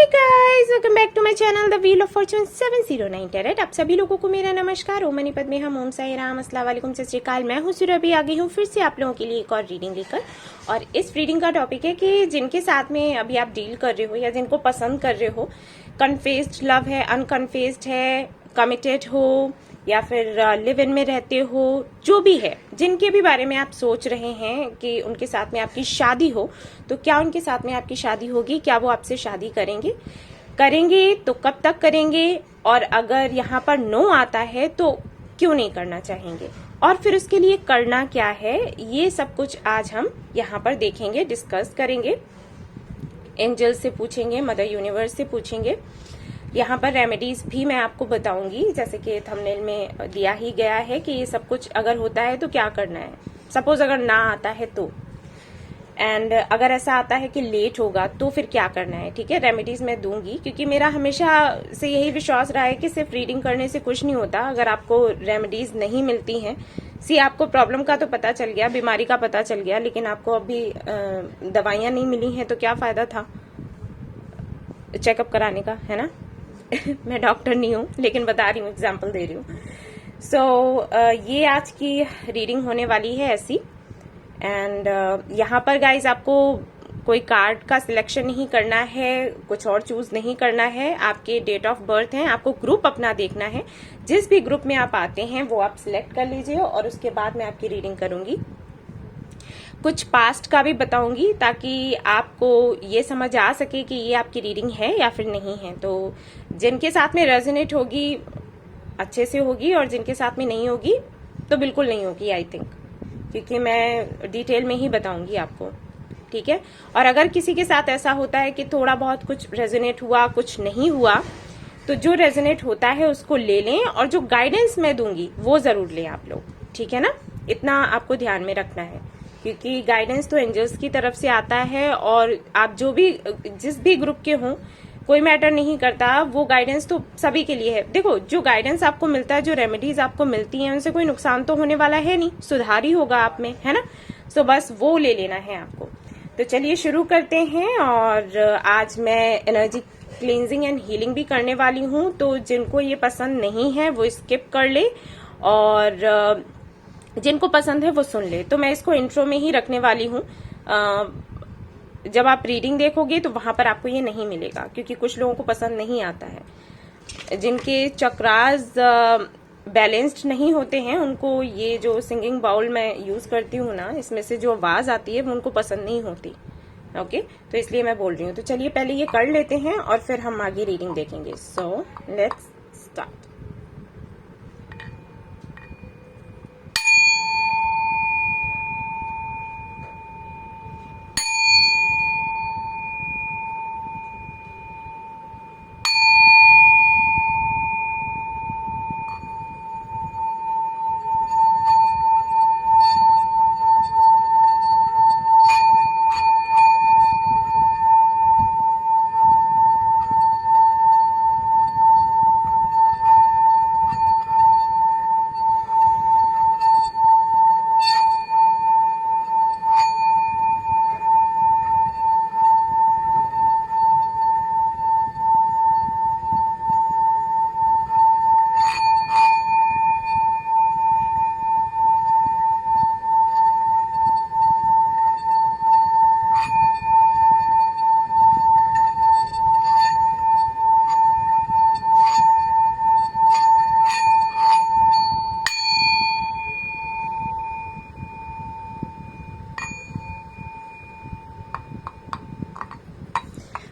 Guys, welcome back to my channel the wheel of fortune 709 tarot. आप सभी लोगों को मेरा नमस्कार। ओम मनीपत में हम ओम साई राम, अस्सलाम वालेकुम, सत श्री अकाल। मैं हूं सुरभि, आ गई हूं फिर से आप लोगों के लिए एक और रीडिंग लेकर। और इस रीडिंग का टॉपिक है कि जिनके साथ में अभी आप डील कर रहे हो या जिनको पसंद कर रहे हो, कन्फेस्ड लव है, अनकन्फेस्ड है, कमिटेड हो या फिर लिव इन में रहते हो, जो भी है, जिनके भी बारे में आप सोच रहे हैं कि उनके साथ में आपकी शादी हो, तो क्या उनके साथ में आपकी शादी होगी? क्या वो आपसे शादी करेंगे तो कब तक करेंगे? और अगर यहाँ पर नो आता है तो क्यों नहीं करना चाहेंगे? और फिर उसके लिए करना क्या है? ये सब कुछ आज हम यहाँ पर देखेंगे, डिस्कस करेंगे। एंजल से पूछेंगे, मदर यूनिवर्स से पूछेंगे। यहाँ पर रेमेडीज भी मैं आपको बताऊंगी, जैसे कि थंबनेल में दिया ही गया है कि ये सब कुछ अगर होता है तो क्या करना है। सपोज अगर ना आता है तो, एंड अगर ऐसा आता है कि लेट होगा तो फिर क्या करना है। ठीक है, रेमेडीज मैं दूंगी, क्योंकि मेरा हमेशा से यही विश्वास रहा है कि सिर्फ रीडिंग करने से कुछ नहीं होता। अगर आपको रेमेडीज नहीं मिलती हैं, आपको प्रॉब्लम का तो पता चल गया, बीमारी का पता चल गया, लेकिन आपको अभी दवाइयां नहीं मिली हैं तो क्या फायदा था चेकअप कराने का, है ना। मैं डॉक्टर नहीं हूँ, लेकिन बता रही हूँ, एग्जाम्पल दे रही हूँ। ये आज की रीडिंग होने वाली है ऐसी। एंड यहाँ पर गाइज आपको कोई कार्ड का सिलेक्शन नहीं करना है, कुछ और चूज नहीं करना है। आपके डेट ऑफ बर्थ है, आपको ग्रुप अपना देखना है। जिस भी ग्रुप में आप आते हैं वो आप सिलेक्ट कर लीजिए, और उसके बाद मैं आपकी रीडिंग करूंगी। कुछ पास्ट का भी बताऊंगी ताकि आपको ये समझ आ सके कि ये आपकी रीडिंग है या फिर नहीं है। तो जिनके साथ में रेजोनेट होगी अच्छे से होगी, और जिनके साथ में नहीं होगी तो बिल्कुल नहीं होगी, आई थिंक, क्योंकि मैं डिटेल में ही बताऊंगी आपको। ठीक है, और अगर किसी के साथ ऐसा होता है कि थोड़ा बहुत कुछ रेजोनेट हुआ, कुछ नहीं हुआ, तो जो रेजोनेट होता है उसको ले लें, और जो गाइडेंस मैं दूंगी वो जरूर लें आप लोग। ठीक है ना, इतना आपको ध्यान में रखना है, क्योंकि गाइडेंस तो एंजल्स की तरफ से आता है। और आप जो भी जिस भी ग्रुप के हों, कोई मैटर नहीं करता, वो गाइडेंस तो सभी के लिए है। देखो, जो गाइडेंस आपको मिलता है, जो रेमेडीज आपको मिलती हैं, उनसे कोई नुकसान तो होने वाला है नहीं, सुधार ही होगा आप में, है ना। सो बस वो ले लेना है आपको। तो चलिए शुरू करते हैं। और आज मैं एनर्जी क्लींजिंग एंड हीलिंग भी करने वाली हूँ, तो जिनको ये पसंद नहीं है वो स्किप कर ले, और जिनको पसंद है वो सुन ले। तो मैं इसको इंट्रो में ही रखने वाली हूँ। जब आप रीडिंग देखोगे तो वहां पर आपको ये नहीं मिलेगा, क्योंकि कुछ लोगों को पसंद नहीं आता है। जिनके चक्रास बैलेंस्ड नहीं होते हैं, उनको ये जो सिंगिंग बाउल मैं यूज करती हूँ ना, इसमें से जो आवाज आती है वो उनको पसंद नहीं होती। ओके, तो इसलिए मैं बोल रही हूँ। तो चलिए पहले ये कर लेते हैं और फिर हम आगे रीडिंग देखेंगे। So let's start.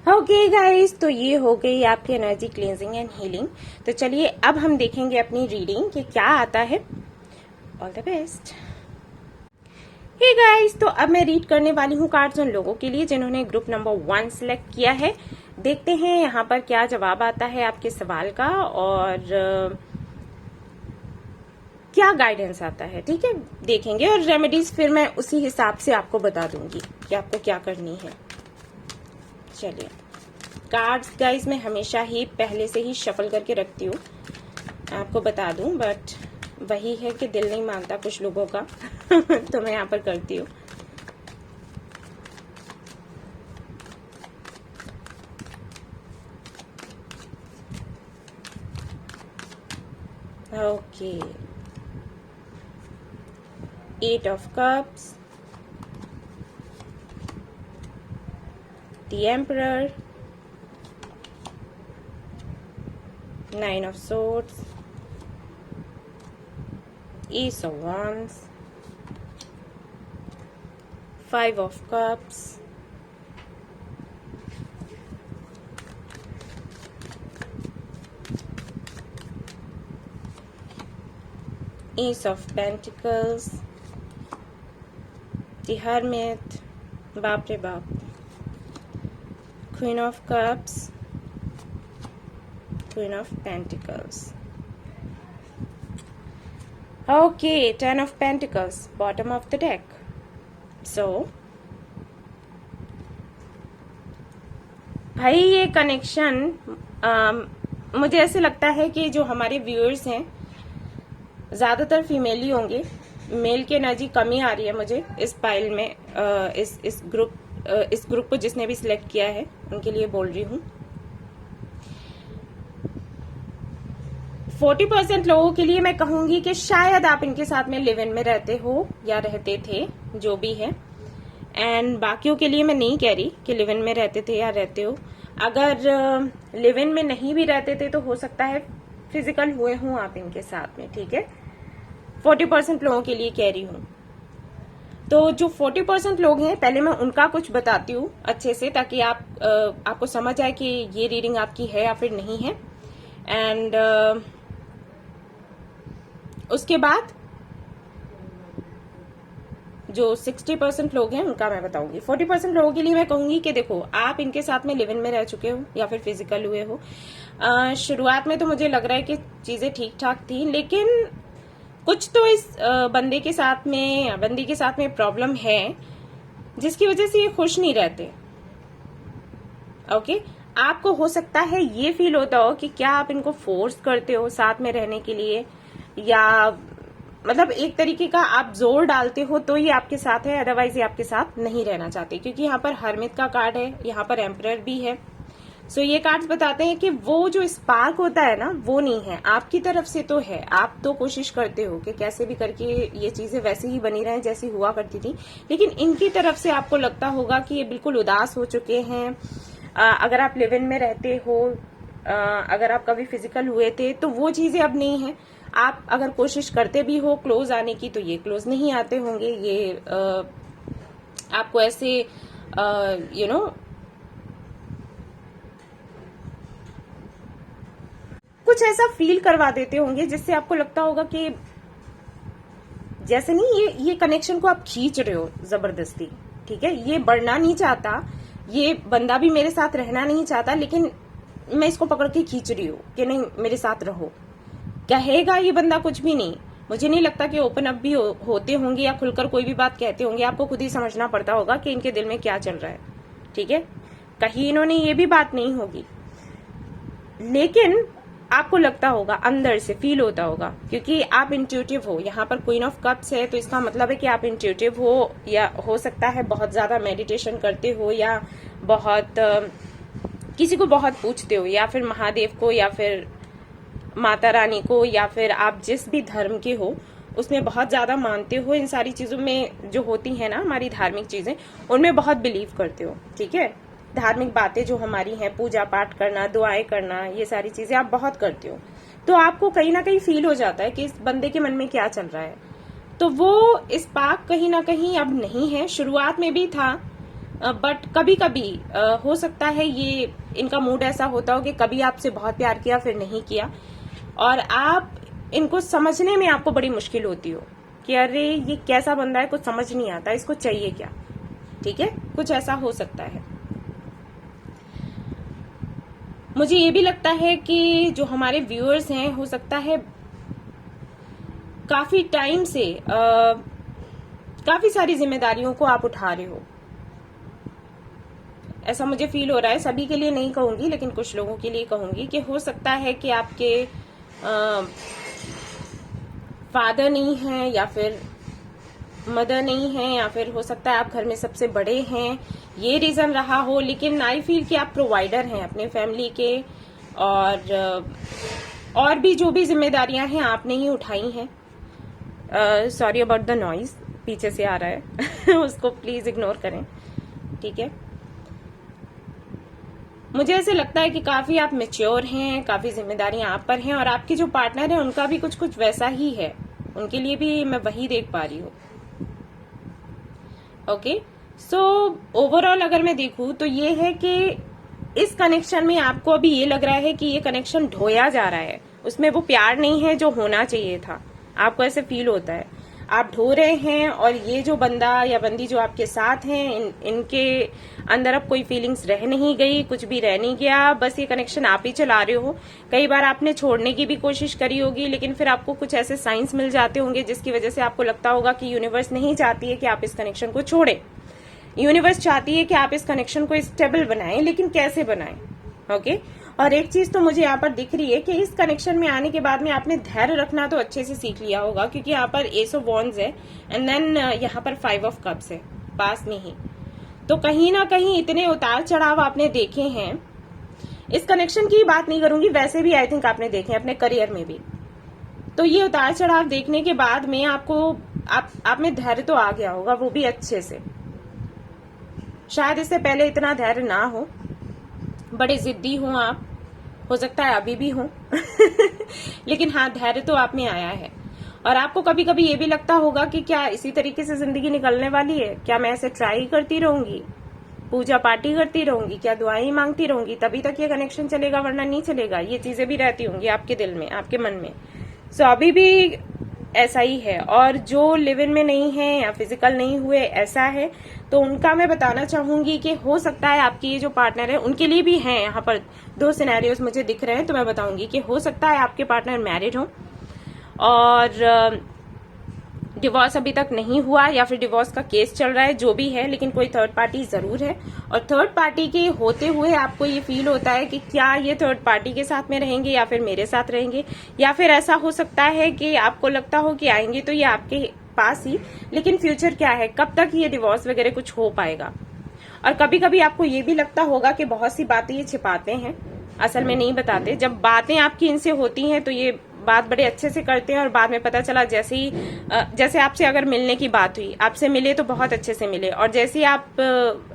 Okay guys, तो ये हो गई आपकी एनर्जी क्लींजिंग एंड हीलिंग। तो चलिए अब हम देखेंगे अपनी रीडिंग कि क्या आता है। All the best. Hey guys, तो अब मैं रीड करने वाली हूँ कार्ड्स उन लोगों के लिए जिन्होंने ग्रुप नंबर 1 सिलेक्ट किया है। देखते हैं यहाँ पर क्या जवाब आता है आपके सवाल का, और क्या गाइडेंस आता है। ठीक है, देखेंगे, और रेमेडीज फिर मैं उसी हिसाब से आपको बता दूंगी कि आपको क्या करनी है। चलिए, कार्ड्स गाइज मैं हमेशा ही पहले से ही शफल करके रखती हूँ, आपको बता दूं, बट वही है कि दिल नहीं मानता कुछ लोगों का तो मैं यहाँ पर करती हूँ। Okay. Eight of Cups, the Emperor, Nine of Swords, Ace of Wands, Five of Cups, Ace of Pentacles, the Hermit, बाप रे बाप, Queen of Cups, Queen of Pentacles. Okay, Ten of Pentacles, bottom of the deck. So, भाई ये connection मुझे ऐसे लगता है कि जो हमारे व्यूअर्स हैं ज्यादातर फीमेल ही होंगे, मेल की एनर्जी कमी आ रही है मुझे इस पाइल में। इस ग्रुप को जिसने भी सिलेक्ट किया है उनके लिए बोल रही हूँ। 40% लोगों के लिए मैं कहूंगी कि शायद आप इनके साथ में लिव इन में रहते हो या रहते थे, जो भी है। एंड बाकियों के लिए मैं नहीं कह रही कि लिव इन में रहते थे या रहते हो। अगर लिव इन में नहीं भी रहते थे तो हो सकता है फिजिकल हुए हों आप इनके साथ में, ठीक है। 40% लोगों के लिए कह रही हूं। तो जो 40% लोग हैं, पहले मैं उनका कुछ बताती हूँ अच्छे से, ताकि आपको समझ आए कि ये रीडिंग आपकी है या फिर नहीं है। एंड उसके बाद जो 60% लोग हैं उनका मैं बताऊंगी। 40% लोगों के लिए मैं कहूंगी कि देखो, आप इनके साथ में लिव इन में रह चुके हो या फिर फिजिकल हुए हो। शुरुआत में तो मुझे लग रहा है कि चीजें ठीक ठाक थी, लेकिन कुछ तो इस बंदे के साथ में या बंदी के साथ में प्रॉब्लम है जिसकी वजह से ये खुश नहीं रहते। ओके, आपको हो सकता है ये फील होता हो कि क्या आप इनको फोर्स करते हो साथ में रहने के लिए, या मतलब एक तरीके का आप जोर डालते हो तो ये आपके साथ है, अदरवाइज ये आपके साथ नहीं रहना चाहते। क्योंकि यहाँ पर हरमित का कार्ड है, यहाँ पर एम्परर भी है। सो ये कार्ड्स बताते हैं कि वो जो स्पार्क होता है ना, वो नहीं है आपकी तरफ से। तो है, आप तो कोशिश करते हो कि कैसे भी करके ये चीजें वैसे ही बनी रहें जैसी हुआ करती थी, लेकिन इनकी तरफ से आपको लगता होगा कि ये बिल्कुल उदास हो चुके हैं। अगर आप लिव इन में रहते हो, अगर आप कभी फिजिकल हुए थे, तो वो चीजें अब नहीं है। आप अगर कोशिश करते भी हो क्लोज आने की, तो ये क्लोज नहीं आते होंगे। ये आपको ऐसे कुछ ऐसा फील करवा देते होंगे जिससे आपको लगता होगा कि जैसे नहीं, ये कनेक्शन को आप खींच रहे हो जबरदस्ती, ठीक है। ये बढ़ना नहीं चाहता, ये बंदा भी मेरे साथ रहना नहीं चाहता, लेकिन मैं इसको पकड़ के खींच रही हूँ कि नहीं मेरे साथ रहो। कहेगा ये बंदा कुछ भी नहीं, मुझे नहीं लगता कि ओपन अप भी होते होंगे या खुलकर कोई भी बात कहते होंगे। आपको खुद ही समझना पड़ता होगा कि इनके दिल में क्या चल रहा है, ठीक है। कहीं इन्होंने ये भी बात नहीं होगी, लेकिन आपको लगता होगा, अंदर से फील होता होगा, क्योंकि आप इंट्यूटिव हो। यहाँ पर क्वीन ऑफ कप्स है, तो इसका मतलब है कि आप इंट्यूटिव हो, या हो सकता है बहुत ज्यादा मेडिटेशन करते हो, या बहुत किसी को बहुत पूछते हो, या फिर महादेव को, या फिर माता रानी को, या फिर आप जिस भी धर्म के हो उसमें बहुत ज्यादा मानते हो। इन सारी चीजों में जो होती है ना हमारी धार्मिक चीजें, उनमें बहुत बिलीव करते हो, ठीक है। धार्मिक बातें जो हमारी हैं, पूजा पाठ करना, दुआएं करना, ये सारी चीजें आप बहुत करते हो। तो आपको कहीं ना कहीं फील हो जाता है कि इस बंदे के मन में क्या चल रहा है। तो वो स्पार्क कहीं ना कहीं अब नहीं है, शुरुआत में भी था, बट कभी कभी हो सकता है ये इनका मूड ऐसा होता हो कि कभी आपसे बहुत प्यार किया फिर नहीं किया, और आप इनको समझने में आपको बड़ी मुश्किल होती हो कि अरे ये कैसा बंदा है, कुछ समझ नहीं आता, इसको चाहिए क्या, ठीक है। कुछ ऐसा हो सकता है। मुझे ये भी लगता है कि जो हमारे व्यूअर्स हैं, हो सकता है काफी टाइम से काफी सारी जिम्मेदारियों को आप उठा रहे हो, ऐसा मुझे फील हो रहा है। सभी के लिए नहीं कहूंगी, लेकिन कुछ लोगों के लिए कहूंगी कि हो सकता है कि आपके फादर नहीं है, या फिर मदर नहीं है, या फिर हो सकता है आप घर में सबसे बड़े हैं, ये रीजन रहा हो। लेकिन आई फील कि आप प्रोवाइडर हैं अपने फैमिली के, और और भी जो भी जिम्मेदारियां हैं आपने ही उठाई हैं। सॉरी अबाउट द नॉइज, पीछे से आ रहा है उसको प्लीज इग्नोर करें, ठीक है। मुझे ऐसे लगता है कि काफी आप मैच्योर हैं, काफी जिम्मेदारियां आप पर हैं, और आपके जो पार्टनर है उनका भी कुछ कुछ वैसा ही है, उनके लिए भी मैं वही देख पा रही हूँ। ओके, सो ओवरऑल अगर मैं देखूं तो ये है कि इस कनेक्शन में आपको अभी ये लग रहा है कि ये कनेक्शन ढोया जा रहा है, उसमें वो प्यार नहीं है जो होना चाहिए था, आपको ऐसे फील होता है, आप ढो रहे हैं। और ये जो बंदा या बंदी जो आपके साथ हैं, इनके अंदर अब कोई फीलिंग्स रह नहीं गई, कुछ भी रह नहीं गया, बस ये कनेक्शन आप ही चला रहे हो। कई बार आपने छोड़ने की भी कोशिश करी होगी, लेकिन फिर आपको कुछ ऐसे साइंस मिल जाते होंगे जिसकी वजह से आपको लगता होगा कि यूनिवर्स नहीं चाहती है कि आप इस कनेक्शन को छोड़ें, यूनिवर्स चाहती है कि आप इस कनेक्शन को स्टेबल बनाएं, लेकिन कैसे बनाएं। ओके, और एक चीज तो मुझे यहाँ पर दिख रही है कि इस कनेक्शन में आने के बाद में आपने धैर्य रखना तो अच्छे से सीख लिया होगा, क्योंकि यहाँ पर एस ऑफ वॉन्ड्स है एंड देन यहाँ पर 5 ऑफ कप्स है पास में ही। तो कहीं ना कहीं इतने उतार चढ़ाव आपने देखे हैं, इस कनेक्शन की बात नहीं करूंगी, वैसे भी आई थिंक आपने देखे अपने करियर में भी। तो ये उतार चढ़ाव देखने के बाद में आपको आप में धैर्य तो आ गया होगा, वो भी अच्छे से। शायद इससे पहले इतना धैर्य ना हो, बड़े जिद्दी हो आप, हो सकता है अभी भी हो लेकिन हाँ, धैर्य तो आप में आया है। और आपको कभी कभी ये भी लगता होगा कि क्या इसी तरीके से जिंदगी निकलने वाली है, क्या मैं ऐसे ट्राई करती रहूंगी, पूजा पाठी करती रहूंगी, क्या दुआएं मांगती रहूंगी, तभी तक ये कनेक्शन चलेगा वरना नहीं चलेगा। ये चीजें भी रहती होंगी आपके दिल में, आपके मन में। सो अभी भी ऐसा ही है। और जो लिव इन में नहीं है या फिजिकल नहीं हुए ऐसा है, तो उनका मैं बताना चाहूंगी कि हो सकता है आपकी ये जो पार्टनर है उनके लिए भी हैं, यहाँ पर 2 सिनेरियोस मुझे दिख रहे हैं, तो मैं बताऊंगी कि हो सकता है आपके पार्टनर मैरिड हो और डिवोर्स अभी तक नहीं हुआ या फिर डिवोर्स का केस चल रहा है, जो भी है, लेकिन कोई थर्ड पार्टी जरूर है। और थर्ड पार्टी के होते हुए आपको ये फील होता है कि क्या ये थर्ड पार्टी के साथ में रहेंगे या फिर मेरे साथ रहेंगे, या फिर ऐसा हो सकता है कि आपको लगता हो कि आएंगे तो ये आपके पास ही, लेकिन फ्यूचर क्या है, कब तक ये डिवोर्स वगैरह कुछ हो पाएगा। और कभी कभी आपको ये भी लगता होगा कि बहुत सी बातें ये छिपाते हैं, असल में नहीं बताते। जब बातें आपकी इनसे होती हैं तो ये बात बड़े अच्छे से करते हैं, और बाद में पता चला जैसे आपसे अगर मिलने की बात हुई, आपसे मिले तो बहुत अच्छे से मिले, और जैसे ही आप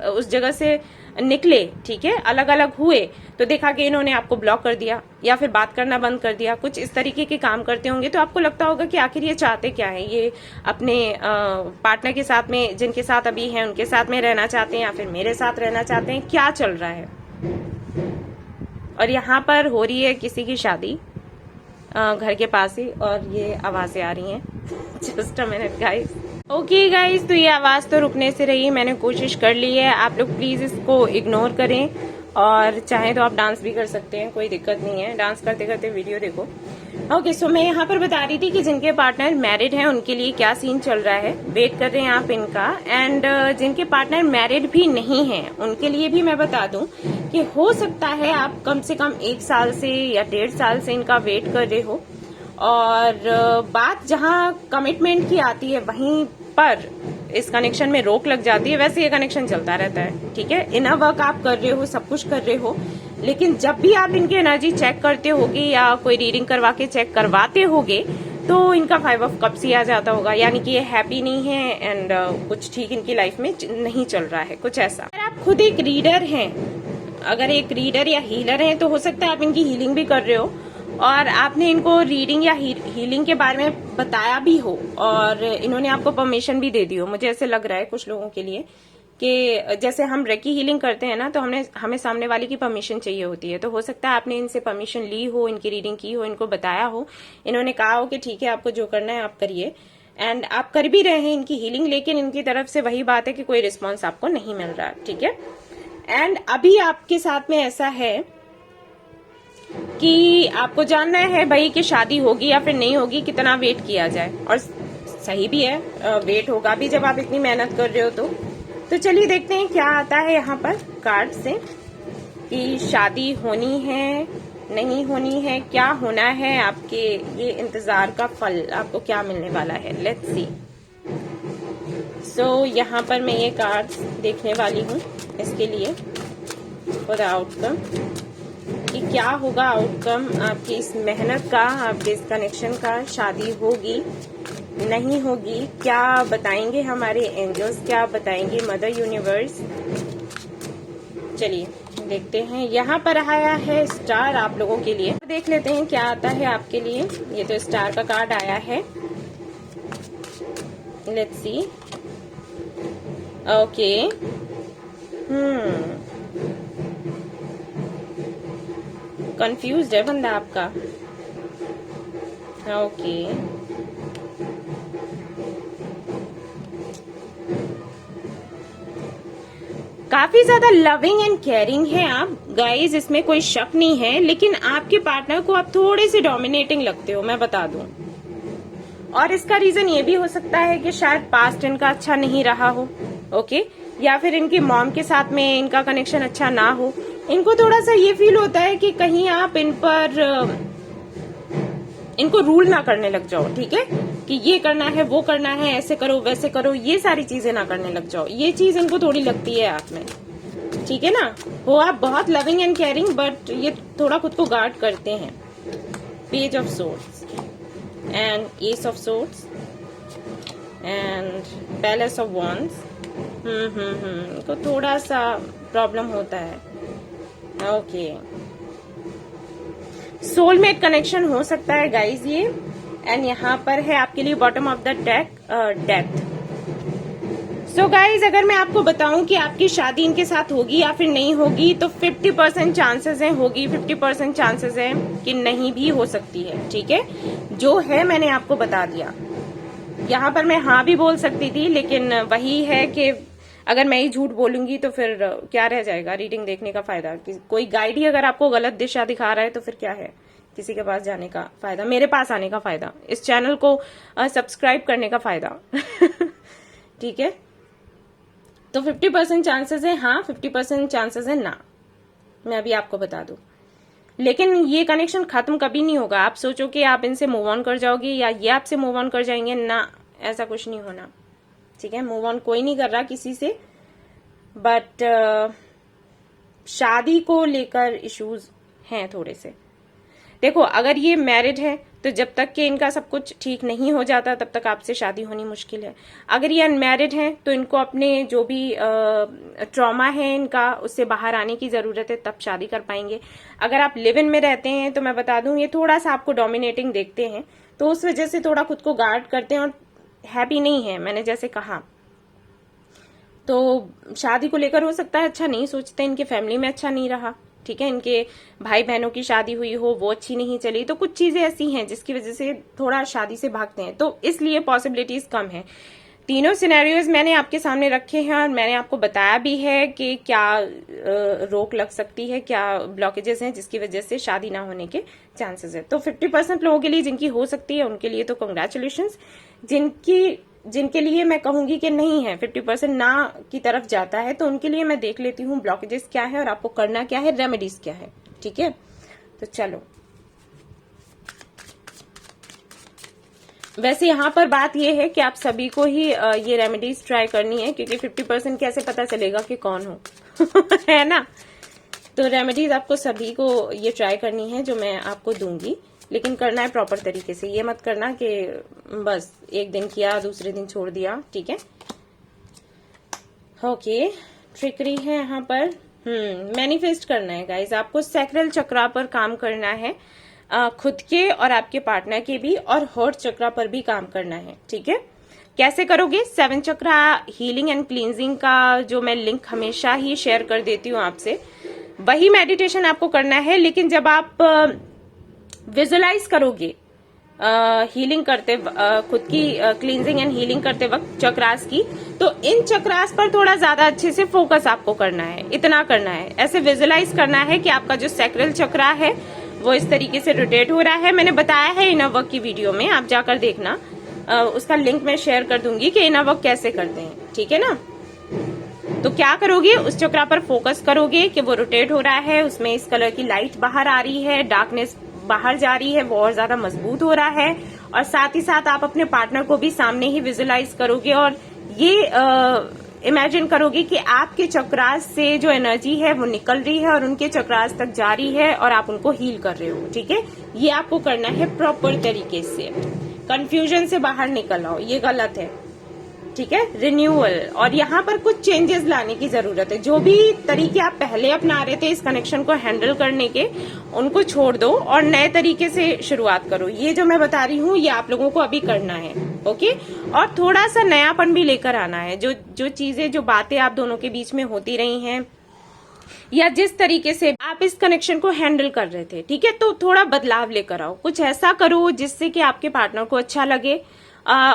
उस जगह से निकले, ठीक है, अलग अलग हुए, तो देखा कि इन्होंने आपको ब्लॉक कर दिया या फिर बात करना बंद कर दिया, कुछ इस तरीके के काम करते होंगे। तो आपको लगता होगा कि आखिर ये चाहते क्या है, ये अपने पार्टनर के साथ में, जिनके साथ अभी हैं उनके साथ में रहना चाहते हैं या फिर मेरे साथ रहना चाहते हैं, क्या चल रहा है। और यहाँ पर हो रही है किसी की शादी घर के पास ही, और ये आवाजें आ रही हैं। Just a minute guys. Okay guys, तो ये आवाज तो रुकने से रही, मैंने कोशिश कर ली है, आप लोग प्लीज इसको इग्नोर करें, और चाहे तो आप डांस भी कर सकते हैं, कोई दिक्कत नहीं है, डांस करते करते वीडियो देखो। ओके, सो मैं यहाँ पर बता रही थी कि जिनके पार्टनर मैरिड हैं उनके लिए क्या सीन चल रहा है, वेट कर रहे हैं आप इनका। एंड जिनके पार्टनर मैरिड भी नहीं हैं उनके लिए भी मैं बता दूं कि हो सकता है आप कम से कम 1 साल से या 1.5 साल से इनका वेट कर रहे हो, और बात जहां कमिटमेंट की आती है वहीं पर इस कनेक्शन में रोक लग जाती है। वैसे ये कनेक्शन चलता रहता है, ठीक है, इनर वर्क आप कर रहे हो, सब कुछ कर रहे हो, लेकिन जब भी आप इनकी एनर्जी चेक करते होगे या कोई रीडिंग करवा के चेक करवाते होगे, तो इनका 5 ऑफ कप्स ही आ जाता होगा, यानी कि ये हैप्पी नहीं है एंड कुछ ठीक इनकी लाइफ में नहीं चल रहा है, कुछ ऐसा। अगर आप खुद एक रीडर हैं, अगर एक रीडर या हीलर हैं, तो हो सकता है आप इनकी हीलिंग भी कर रहे हो और आपने इनको रीडिंग या हीलिंग के बारे में बताया भी हो, और इन्होंने आपको परमिशन भी दे दी हो। मुझे ऐसे लग रहा है कुछ लोगों के लिए कि जैसे हम रेकी हीलिंग करते हैं ना, तो हमें सामने वाले की परमिशन चाहिए होती है, तो हो सकता है आपने इनसे परमिशन ली हो, इनकी रीडिंग की हो, इनको बताया हो, इन्होंने कहा हो कि ठीक है आपको जो करना है आप करिए, एंड आप कर भी रहे हैं इनकी हीलिंग, लेकिन इनकी तरफ से वही बात है कि कोई रिस्पॉन्स आपको नहीं मिल रहा, ठीक है। एंड अभी आपके साथ में ऐसा है कि आपको जानना है भाई कि शादी होगी या फिर नहीं होगी, कितना वेट किया जाए, और सही भी है, वेट होगा भी जब आप इतनी मेहनत कर रहे हो। तो चलिए देखते हैं क्या आता है यहाँ पर कार्ड से, कि शादी होनी है नहीं होनी है, क्या होना है, आपके ये इंतजार का फल आपको क्या मिलने वाला है। Let's see. सो यहाँ पर मैं ये कार्ड देखने वाली हूँ इसके लिए फॉर द आउटकम, कि क्या होगा आउटकम आपकी इस मेहनत का, आपके इस कनेक्शन का? शादी होगी, नहीं होगी? क्या बताएंगे हमारे एंजल्स, क्या बताएंगे मदर यूनिवर्स? चलिए देखते हैं। यहाँ पर आया है स्टार आप लोगों के लिए, देख लेते हैं क्या आता है आपके लिए। ये तो स्टार का कार्ड आया है, लेट्स सी। ओके, कंफ्यूज्ड है बंदा आपका। ओके, काफी ज्यादा लविंग एंड केयरिंग है आप गाइज, इसमें कोई शक नहीं है। लेकिन आपके पार्टनर को आप थोड़े से डोमिनेटिंग लगते हो, मैं बता दूं। और इसका रीजन ये भी हो सकता है कि शायद पास्ट इनका अच्छा नहीं रहा हो, ओके, या फिर इनकी मॉम के साथ में इनका कनेक्शन अच्छा ना हो। इनको थोड़ा सा ये फील होता है कि कहीं आप इन पर इनको रूल ना करने लग जाओ, ठीक है, कि ये करना है, वो करना है, ऐसे करो वैसे करो, ये सारी चीजें ना करने लग जाओ। ये चीज इनको थोड़ी लगती है आप में, ठीक है ना। वो आप बहुत लविंग एंड केयरिंग, बट ये थोड़ा खुद को गार्ड करते हैं। Page of swords and S of swords and palace of wands. इनको थोड़ा सा प्रॉब्लम होता है। ओके, सोलमेट कनेक्शन हो सकता है गाइज ये। एंड यहाँ पर है आपके लिए bottom of the deck, death. So guys, अगर मैं आपको बताऊं कि आपकी शादी इनके साथ होगी या फिर नहीं होगी, तो 50% चांसेस हैं होगी, 50% चांसेस हैं कि नहीं भी हो सकती है, ठीक है। जो है मैंने आपको बता दिया। यहाँ पर मैं हाँ भी बोल सकती थी, लेकिन वही है कि अगर मैं ही झूठ बोलूंगी तो फिर क्या रह जाएगा रीडिंग देखने का फायदा। कोई गाइड ही अगर आपको गलत दिशा दिखा रहा है तो फिर क्या है किसी के पास जाने का फायदा, मेरे पास आने का फायदा, इस चैनल को सब्सक्राइब करने का फायदा। ठीक है, तो 50% चांसेस है हाँ, 50% चांसेस है ना, मैं अभी आपको बता दूं। लेकिन ये कनेक्शन खत्म कभी नहीं होगा। आप सोचो कि आप इनसे मूव ऑन कर जाओगे या ये आपसे मूव ऑन कर जाएंगे, ना, ऐसा कुछ नहीं होना, ठीक है। मूव ऑन कोई नहीं कर रहा किसी से, बट शादी को लेकर इश्यूज हैं थोड़े से। देखो, अगर ये मैरिड है तो जब तक कि इनका सब कुछ ठीक नहीं हो जाता तब तक आपसे शादी होनी मुश्किल है। अगर ये अनमैरिड है तो इनको अपने जो भी ट्रॉमा है इनका, उससे बाहर आने की जरूरत है, तब शादी कर पाएंगे। अगर आप लिव इन में रहते हैं तो मैं बता दूं, ये थोड़ा सा आपको डोमिनेटिंग देखते हैं, तो उस वजह से थोड़ा खुद को गार्ड करते हैं और हैप्पी नहीं है, मैंने जैसे कहा। तो शादी को लेकर हो सकता है अच्छा नहीं सोचते, इनके फैमिली में अच्छा नहीं रहा, ठीक है, इनके भाई बहनों की शादी हुई हो वो अच्छी नहीं चली, तो कुछ चीजें ऐसी हैं जिसकी वजह से थोड़ा शादी से भागते हैं, तो इसलिए पॉसिबिलिटीज कम है। तीनों सिनेरियोज मैंने आपके सामने रखे हैं और मैंने आपको बताया भी है कि क्या रोक लग सकती है, क्या ब्लॉकेजेस हैं जिसकी वजह से शादी ना होने के चांसेस है। तो 50% लोगों के लिए जिनकी हो सकती है उनके लिए तो कंग्रेचुलेशंस। जिनके लिए मैं कहूंगी कि नहीं है, 50% ना की तरफ जाता है, तो उनके लिए मैं देख लेती हूँ ब्लॉकेजेस क्या है और आपको करना क्या है, रेमेडीज क्या है, ठीक है। तो चलो, वैसे यहाँ पर बात ये है कि आप सभी को ही ये रेमेडीज ट्राई करनी है, क्योंकि 50% कैसे पता चलेगा कि कौन हो। है ना। तो रेमेडीज आपको सभी को ये ट्राई करनी है जो मैं आपको दूंगी, लेकिन करना है प्रॉपर तरीके से। ये मत करना कि बस एक दिन किया दूसरे दिन छोड़ दिया, ठीक है। ओके, ट्रिकरी है यहाँ पर। मैनिफेस्ट करना है गाइज, आपको सैक्रल चक्रा पर काम करना है, खुद के और आपके पार्टनर के भी, और हार्ट चक्रा पर भी काम करना है, ठीक है। कैसे करोगे? 7 चक्रा हीलिंग एंड क्लींजिंग का जो मैं लिंक हमेशा ही शेयर कर देती हूँ आपसे, वही मेडिटेशन आपको करना है। लेकिन जब आप विजुअलाइज करोगे हीलिंग करते, खुद की क्लींजिंग एंड हीलिंग करते वक्त चक्रास की, तो इन चक्रास पर थोड़ा ज्यादा अच्छे से फोकस आपको करना है। इतना करना है, ऐसे विजुअलाइज करना है कि आपका जो सैक्रल चक्रा है वो इस तरीके से रोटेट हो रहा है। मैंने बताया है इनर वर्क की वीडियो में, आप जाकर देखना, उसका लिंक मैं शेयर कर दूंगी कि इनर वर्क कैसे करते हैं, ठीक है ना। तो क्या करोगे? उस चक्रा पर फोकस करोगे कि वो रोटेट हो रहा है, उसमें इस कलर की लाइट बाहर आ रही है, डार्कनेस बाहर जा रही है, वो और ज्यादा मजबूत हो रहा है। और साथ ही साथ आप अपने पार्टनर को भी सामने ही विजुअलाइज करोगे, और ये इमेजिन करोगे कि आपके चक्रास से जो एनर्जी है वो निकल रही है और उनके चक्रास तक जा रही है और आप उनको हील कर रहे हो। ठीक है, ये आपको करना है प्रॉपर तरीके से। कंफ्यूजन से बाहर निकल आओ, ये गलत है। ठीक है, रिन्यूअल, और यहाँ पर कुछ चेंजेस लाने की जरूरत है। जो भी तरीके आप पहले अपना रहे थे इस कनेक्शन को हैंडल करने के, उनको छोड़ दो और नए तरीके से शुरुआत करो। ये जो मैं बता रही हूँ ये आप लोगों को अभी करना है। ओके, और थोड़ा सा नयापन भी लेकर आना है। जो चीजें, जो बातें आप दोनों के बीच में होती रही हैं या जिस तरीके से आप इस कनेक्शन को हैंडल कर रहे थे, ठीक है, तो थोड़ा बदलाव लेकर आओ। कुछ ऐसा करो जिससे कि आपके पार्टनर को अच्छा लगे।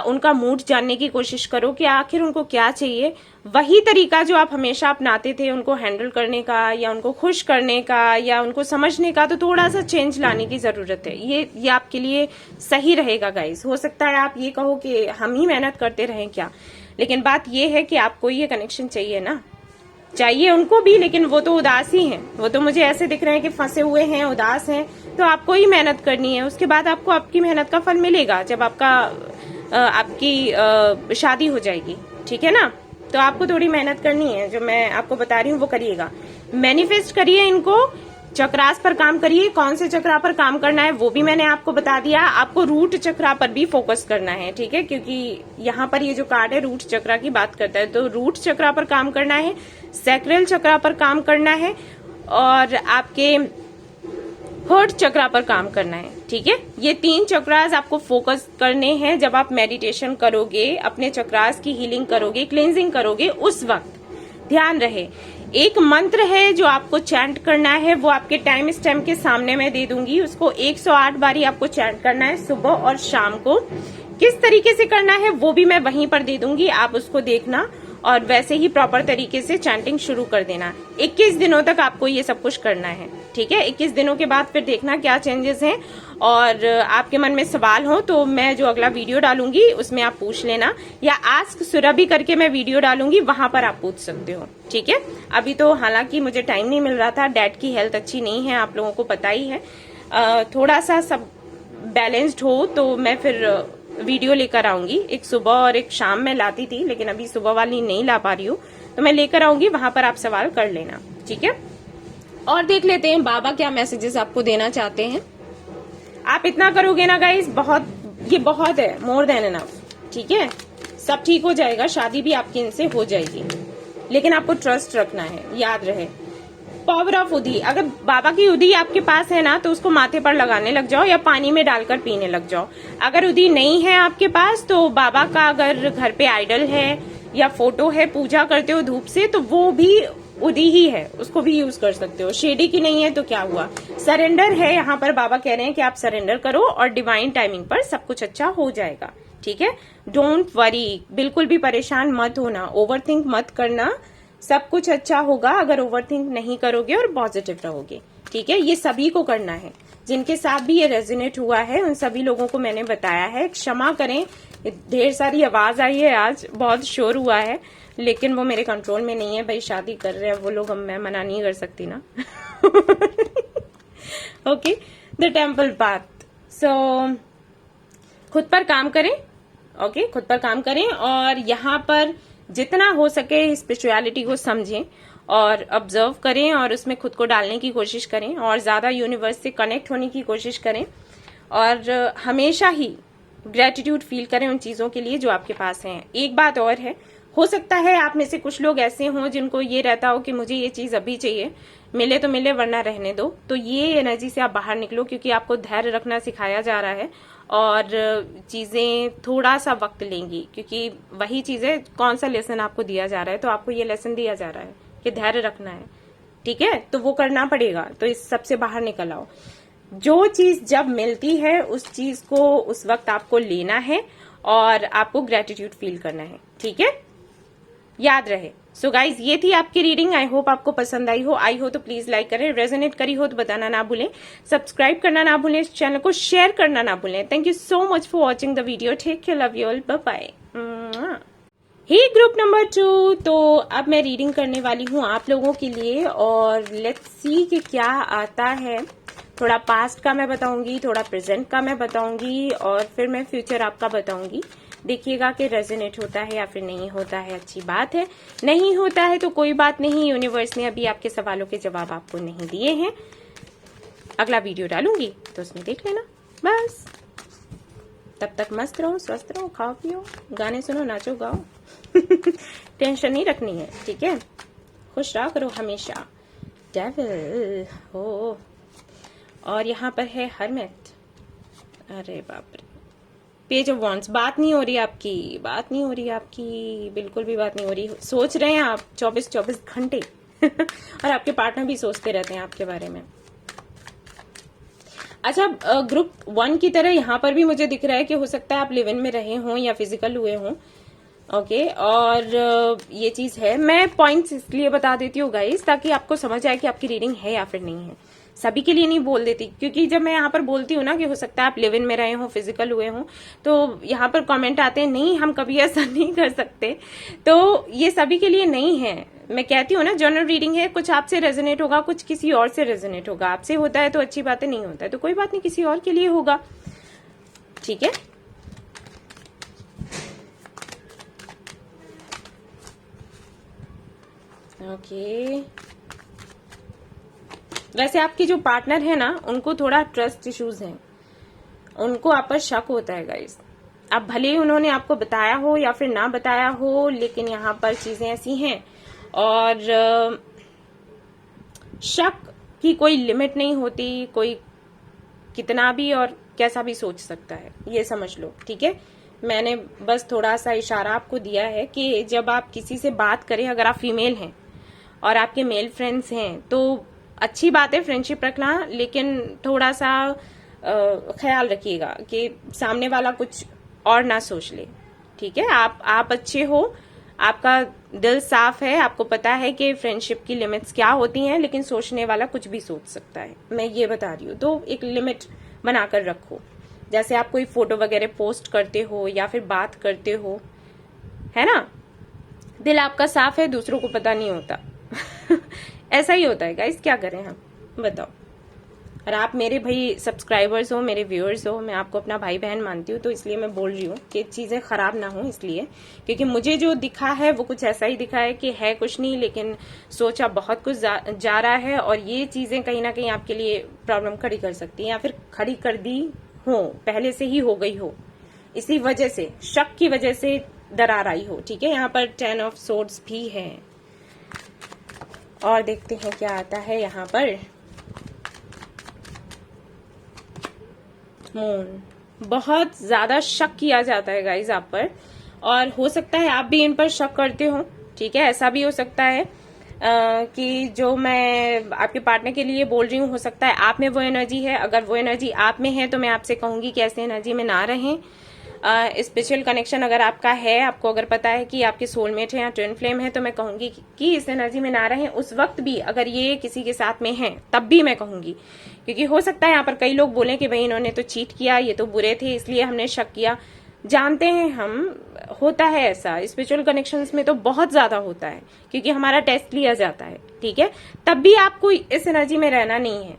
उनका मूड जानने की कोशिश करो कि आखिर उनको क्या चाहिए। वही तरीका जो आप हमेशा अपनाते थे उनको हैंडल करने का या उनको खुश करने का या उनको समझने का, तो थोड़ा सा चेंज लाने की जरूरत है। ये आपके लिए सही रहेगा गाइस। हो सकता है आप ये कहो कि हम ही मेहनत करते रहें क्या, लेकिन बात ये है कि आपको ये कनेक्शन चाहिए ना, चाहिए उनको भी, लेकिन वो तो उदास ही हैं। वो तो मुझे ऐसे दिख रहे हैं कि फंसे हुए हैं, उदास हैं। तो आपको ही मेहनत करनी है। उसके बाद आपको आपकी मेहनत का फल मिलेगा जब आपकी शादी हो जाएगी। ठीक है ना, तो आपको थोड़ी मेहनत करनी है। जो मैं आपको बता रही हूँ वो करिएगा। मैनिफेस्ट करिए इनको, चक्रास पर काम करिए। कौन से चक्रा पर काम करना है वो भी मैंने आपको बता दिया। आपको रूट चक्रा पर भी फोकस करना है। ठीक है, क्योंकि यहाँ पर ये जो कार्ड है रूट चक्रा की बात करता है, तो रूट चक्रा पर काम करना है, सैक्रल चक्रा पर काम करना है और आपके हर्ट चक्रा पर काम करना है। ठीक है, ये 3 चक्रास आपको फोकस करने हैं। जब आप मेडिटेशन करोगे, अपने चक्रास की हीलिंग करोगे, क्लेंजिंग करोगे, उस वक्त ध्यान रहे एक मंत्र है जो आपको चैंट करना है। वो आपके टाइम स्टैम्प के सामने मैं दे दूंगी। उसको 108 बारी आपको चैंट करना है सुबह और शाम को। किस तरीके से करना है वो भी मैं वहीं पर दे दूंगी, आप उसको देखना और वैसे ही प्रॉपर तरीके से चैंटिंग शुरू कर देना। 21 दिनों तक आपको ये सब कुछ करना है। ठीक है, 21 दिनों के बाद फिर देखना क्या चेंजेस हैं। और आपके मन में सवाल हो तो मैं जो अगला वीडियो डालूंगी उसमें आप पूछ लेना, या आस्क सुरभि करके मैं वीडियो डालूंगी, वहां पर आप पूछ सकते हो। ठीक है, अभी तो हालांकि मुझे टाइम नहीं मिल रहा था, डैड की हेल्थ अच्छी नहीं है, आप लोगों को पता ही है। थोड़ा सा सब बैलेंस्ड हो तो मैं फिर वीडियो लेकर आऊंगी। एक सुबह और एक शाम में लाती थी, लेकिन अभी सुबह वाली नहीं ला पा रही हूँ, तो मैं लेकर आऊंगी, वहां पर आप सवाल कर लेना। ठीक है, और देख लेते हैं बाबा क्या मैसेजेस आपको देना चाहते हैं। आप इतना करोगे ना गाइस, ये बहुत है, मोर देन एनफ। ठीक है, सब ठीक हो जाएगा, शादी भी आपकी इनसे हो जाएगी, लेकिन आपको ट्रस्ट रखना है। याद रहे, पावर ऑफ उदी, अगर बाबा की उदी आपके पास है ना तो उसको माथे पर लगाने लग जाओ या पानी में डालकर पीने लग जाओ। अगर उदी नहीं है आपके पास तो बाबा का अगर घर पे आइडल है या फोटो है, पूजा करते हो धूप से, तो वो भी उदी ही है, उसको भी यूज कर सकते हो। शेडी की नहीं है तो क्या हुआ, सरेंडर है। यहाँ पर बाबा कह रहे हैं कि आप सरेंडर करो और डिवाइन टाइमिंग पर सब कुछ अच्छा हो जाएगा। ठीक है, डोंट वरी, बिल्कुल भी परेशान मत होना, ओवरथिंक मत करना, सब कुछ अच्छा होगा अगर ओवरथिंक नहीं करोगे और पॉजिटिव रहोगे। ठीक है, ये सभी को करना है। जिनके साथ भी ये रेजोनेट हुआ है उन सभी लोगों को मैंने बताया है। क्षमा करें, ढेर सारी आवाज आई है, आज बहुत शोर हुआ है, लेकिन वो मेरे कंट्रोल में नहीं है। भाई शादी कर रहे हैं वो लोग, मैं मना नहीं कर सकती ना। Okay, the temple path. So खुद पर काम करें। ओके, खुद पर काम करें और यहाँ पर जितना हो सके स्पिरिचुअलिटी को समझें और ऑब्जर्व करें और उसमें खुद को डालने की कोशिश करें और ज्यादा यूनिवर्स से कनेक्ट होने की कोशिश करें और हमेशा ही ग्रेटिट्यूड फील करें उन चीजों के लिए जो आपके पास हैं। एक बात और है, हो सकता है आप में से कुछ लोग ऐसे हों जिनको ये रहता हो कि मुझे ये चीज अभी चाहिए, मिले तो मिले वरना रहने दो। तो ये एनर्जी से आप बाहर निकलो, क्योंकि आपको धैर्य रखना सिखाया जा रहा है और चीजें थोड़ा सा वक्त लेंगी, क्योंकि वही चीजें, कौन सा लेसन आपको दिया जा रहा है, तो आपको ये लेसन दिया जा रहा है कि धैर्य रखना है। ठीक है, तो वो करना पड़ेगा। तो इस सबसे बाहर निकल आओ। जो चीज जब मिलती है उस चीज को उस वक्त आपको लेना है और आपको ग्रेटिट्यूड फील करना है। ठीक है, याद रहे। सो गाइज, ये थी आपकी रीडिंग। आई होप आपको पसंद आई हो। आई हो तो प्लीज लाइक करें, रेजोनेट करी हो तो बताना ना भूलें, सब्सक्राइब करना ना भूलें, इस चैनल को शेयर करना ना भूलें। Thank you so much for watching the video. Take care, love you all, bye bye. ही ग्रुप नंबर 2, तो अब मैं रीडिंग करने वाली हूँ आप लोगों के लिए और लेट्स सी कि क्या आता है। थोड़ा पास्ट का मैं बताऊंगी, थोड़ा प्रेजेंट का मैं बताऊंगी और फिर मैं फ्यूचर आपका बताऊंगी। देखिएगा कि रेजोनेट होता है या फिर नहीं होता है, अच्छी बात है। नहीं होता है तो कोई बात नहीं, यूनिवर्स ने अभी आपके सवालों के जवाब आपको नहीं दिए हैं। अगला वीडियो डालूंगी तो उसमें देख लेना बस। तब तक मस्त रहो, स्वस्थ रहो, खाओ पियो, गाने सुनो, नाचो गाओ। टेंशन नहीं रखनी है, ठीक है। खुश रहा करो हमेशा। डेविल हो। और यहाँ पर है हरमेट। अरे बाप रे, पेज ऑफ वॉन्ड्स। बात नहीं हो रही आपकी, बात नहीं हो रही आपकी, बिल्कुल भी बात नहीं हो रही। सोच रहे हैं आप 24-24 घंटे और आपके पार्टनर भी सोचते रहते हैं आपके बारे में। अच्छा, ग्रुप 1 की तरह यहाँ पर भी मुझे दिख रहा है कि हो सकता है आप लिव इन में रहे हों या फिजिकल हुए हों। ओके, और ये चीज है। मैं पॉइंट्स इसलिए बता देती हूँ गाइस, ताकि आपको समझ आए कि आपकी रीडिंग है या फिर नहीं है। सभी के लिए नहीं बोल देती, क्योंकि जब मैं यहाँ पर बोलती हूँ ना कि हो सकता है आप लिव इन में रहे हो, फिजिकल हुए हो, तो यहाँ पर कमेंट आते हैं नहीं हम कभी ऐसा नहीं कर सकते। तो ये सभी के लिए नहीं है। मैं कहती हूँ ना, जनरल रीडिंग है, कुछ आपसे रेजोनेट होगा, कुछ किसी और से रेजोनेट होगा। आपसे होता है तो अच्छी बात है, नहीं होता है तो कोई बात नहीं, किसी और के लिए होगा, ठीक है। ओके, वैसे आपके जो पार्टनर है ना, उनको थोड़ा ट्रस्ट इश्यूज हैं, उनको आप पर शक होता है गाइस। अब भले ही उन्होंने आपको बताया हो या फिर ना बताया हो, लेकिन यहाँ पर चीजें ऐसी हैं। और शक की कोई लिमिट नहीं होती, कोई कितना भी और कैसा भी सोच सकता है, ये समझ लो, ठीक है। मैंने बस थोड़ा सा इशारा आपको दिया है कि जब आप किसी से बात करें, अगर आप फीमेल हैं और आपके मेल फ्रेंड्स हैं, तो अच्छी बात है फ्रेंडशिप रखना, लेकिन थोड़ा सा ख्याल रखिएगा कि सामने वाला कुछ और ना सोच ले, ठीक है। आप अच्छे हो, आपका दिल साफ है, आपको पता है कि फ्रेंडशिप की लिमिट्स क्या होती हैं, लेकिन सोचने वाला कुछ भी सोच सकता है, मैं ये बता रही हूँ। तो एक लिमिट बनाकर रखो। जैसे आप कोई फोटो वगैरह पोस्ट करते हो या फिर बात करते हो, है ना, दिल आपका साफ है, दूसरों को पता नहीं होता। ऐसा ही होता है गाइस, क्या करें हम, बताओ। और आप मेरे भाई सब्सक्राइबर्स हो, मेरे व्यूअर्स हो, मैं आपको अपना भाई बहन मानती हूँ, तो इसलिए मैं बोल रही हूँ कि चीजें खराब ना हो, इसलिए क्योंकि मुझे जो दिखा है वो कुछ ऐसा ही दिखा है कि है कुछ नहीं, लेकिन सोचा बहुत कुछ जा रहा है। और ये चीजें कहीं ना कहीं आपके लिए प्रॉब्लम खड़ी कर सकती है, या फिर खड़ी कर दी हो, पहले से ही हो गई हो, इसी वजह से, शक की वजह से दरार आई हो, ठीक है। यहाँ पर 10 ऑफ सोर्ड्स भी है। और देखते हैं क्या आता है यहाँ पर। मून, बहुत ज्यादा शक किया जाता है गाइज आप पर, और हो सकता है आप भी इन पर शक करते हो, ठीक है। ऐसा भी हो सकता है कि जो मैं आपके पार्टनर के लिए बोल रही हूँ, हो सकता है आप में वो एनर्जी है। अगर वो एनर्जी आप में है तो मैं आपसे कहूंगी कि ऐसे एनर्जी में ना रहें। स्पेशल कनेक्शन अगर आपका है, आपको अगर पता है कि आपके सोलमेट है या ट्विन फ्लेम है, तो मैं कहूंगी कि इस एनर्जी में ना रहें। उस वक्त भी अगर ये किसी के साथ में है, तब भी मैं कहूंगी, क्योंकि हो सकता है यहाँ पर कई लोग बोले कि भाई इन्होंने तो चीट किया, ये तो बुरे थे इसलिए हमने शक किया। जानते हैं हम, होता है ऐसा, स्पिरिचुअल कनेक्शंस में तो बहुत ज्यादा होता है, क्योंकि हमारा टेस्ट लिया जाता है, ठीक है। तब भी आपको इस एनर्जी में रहना नहीं है,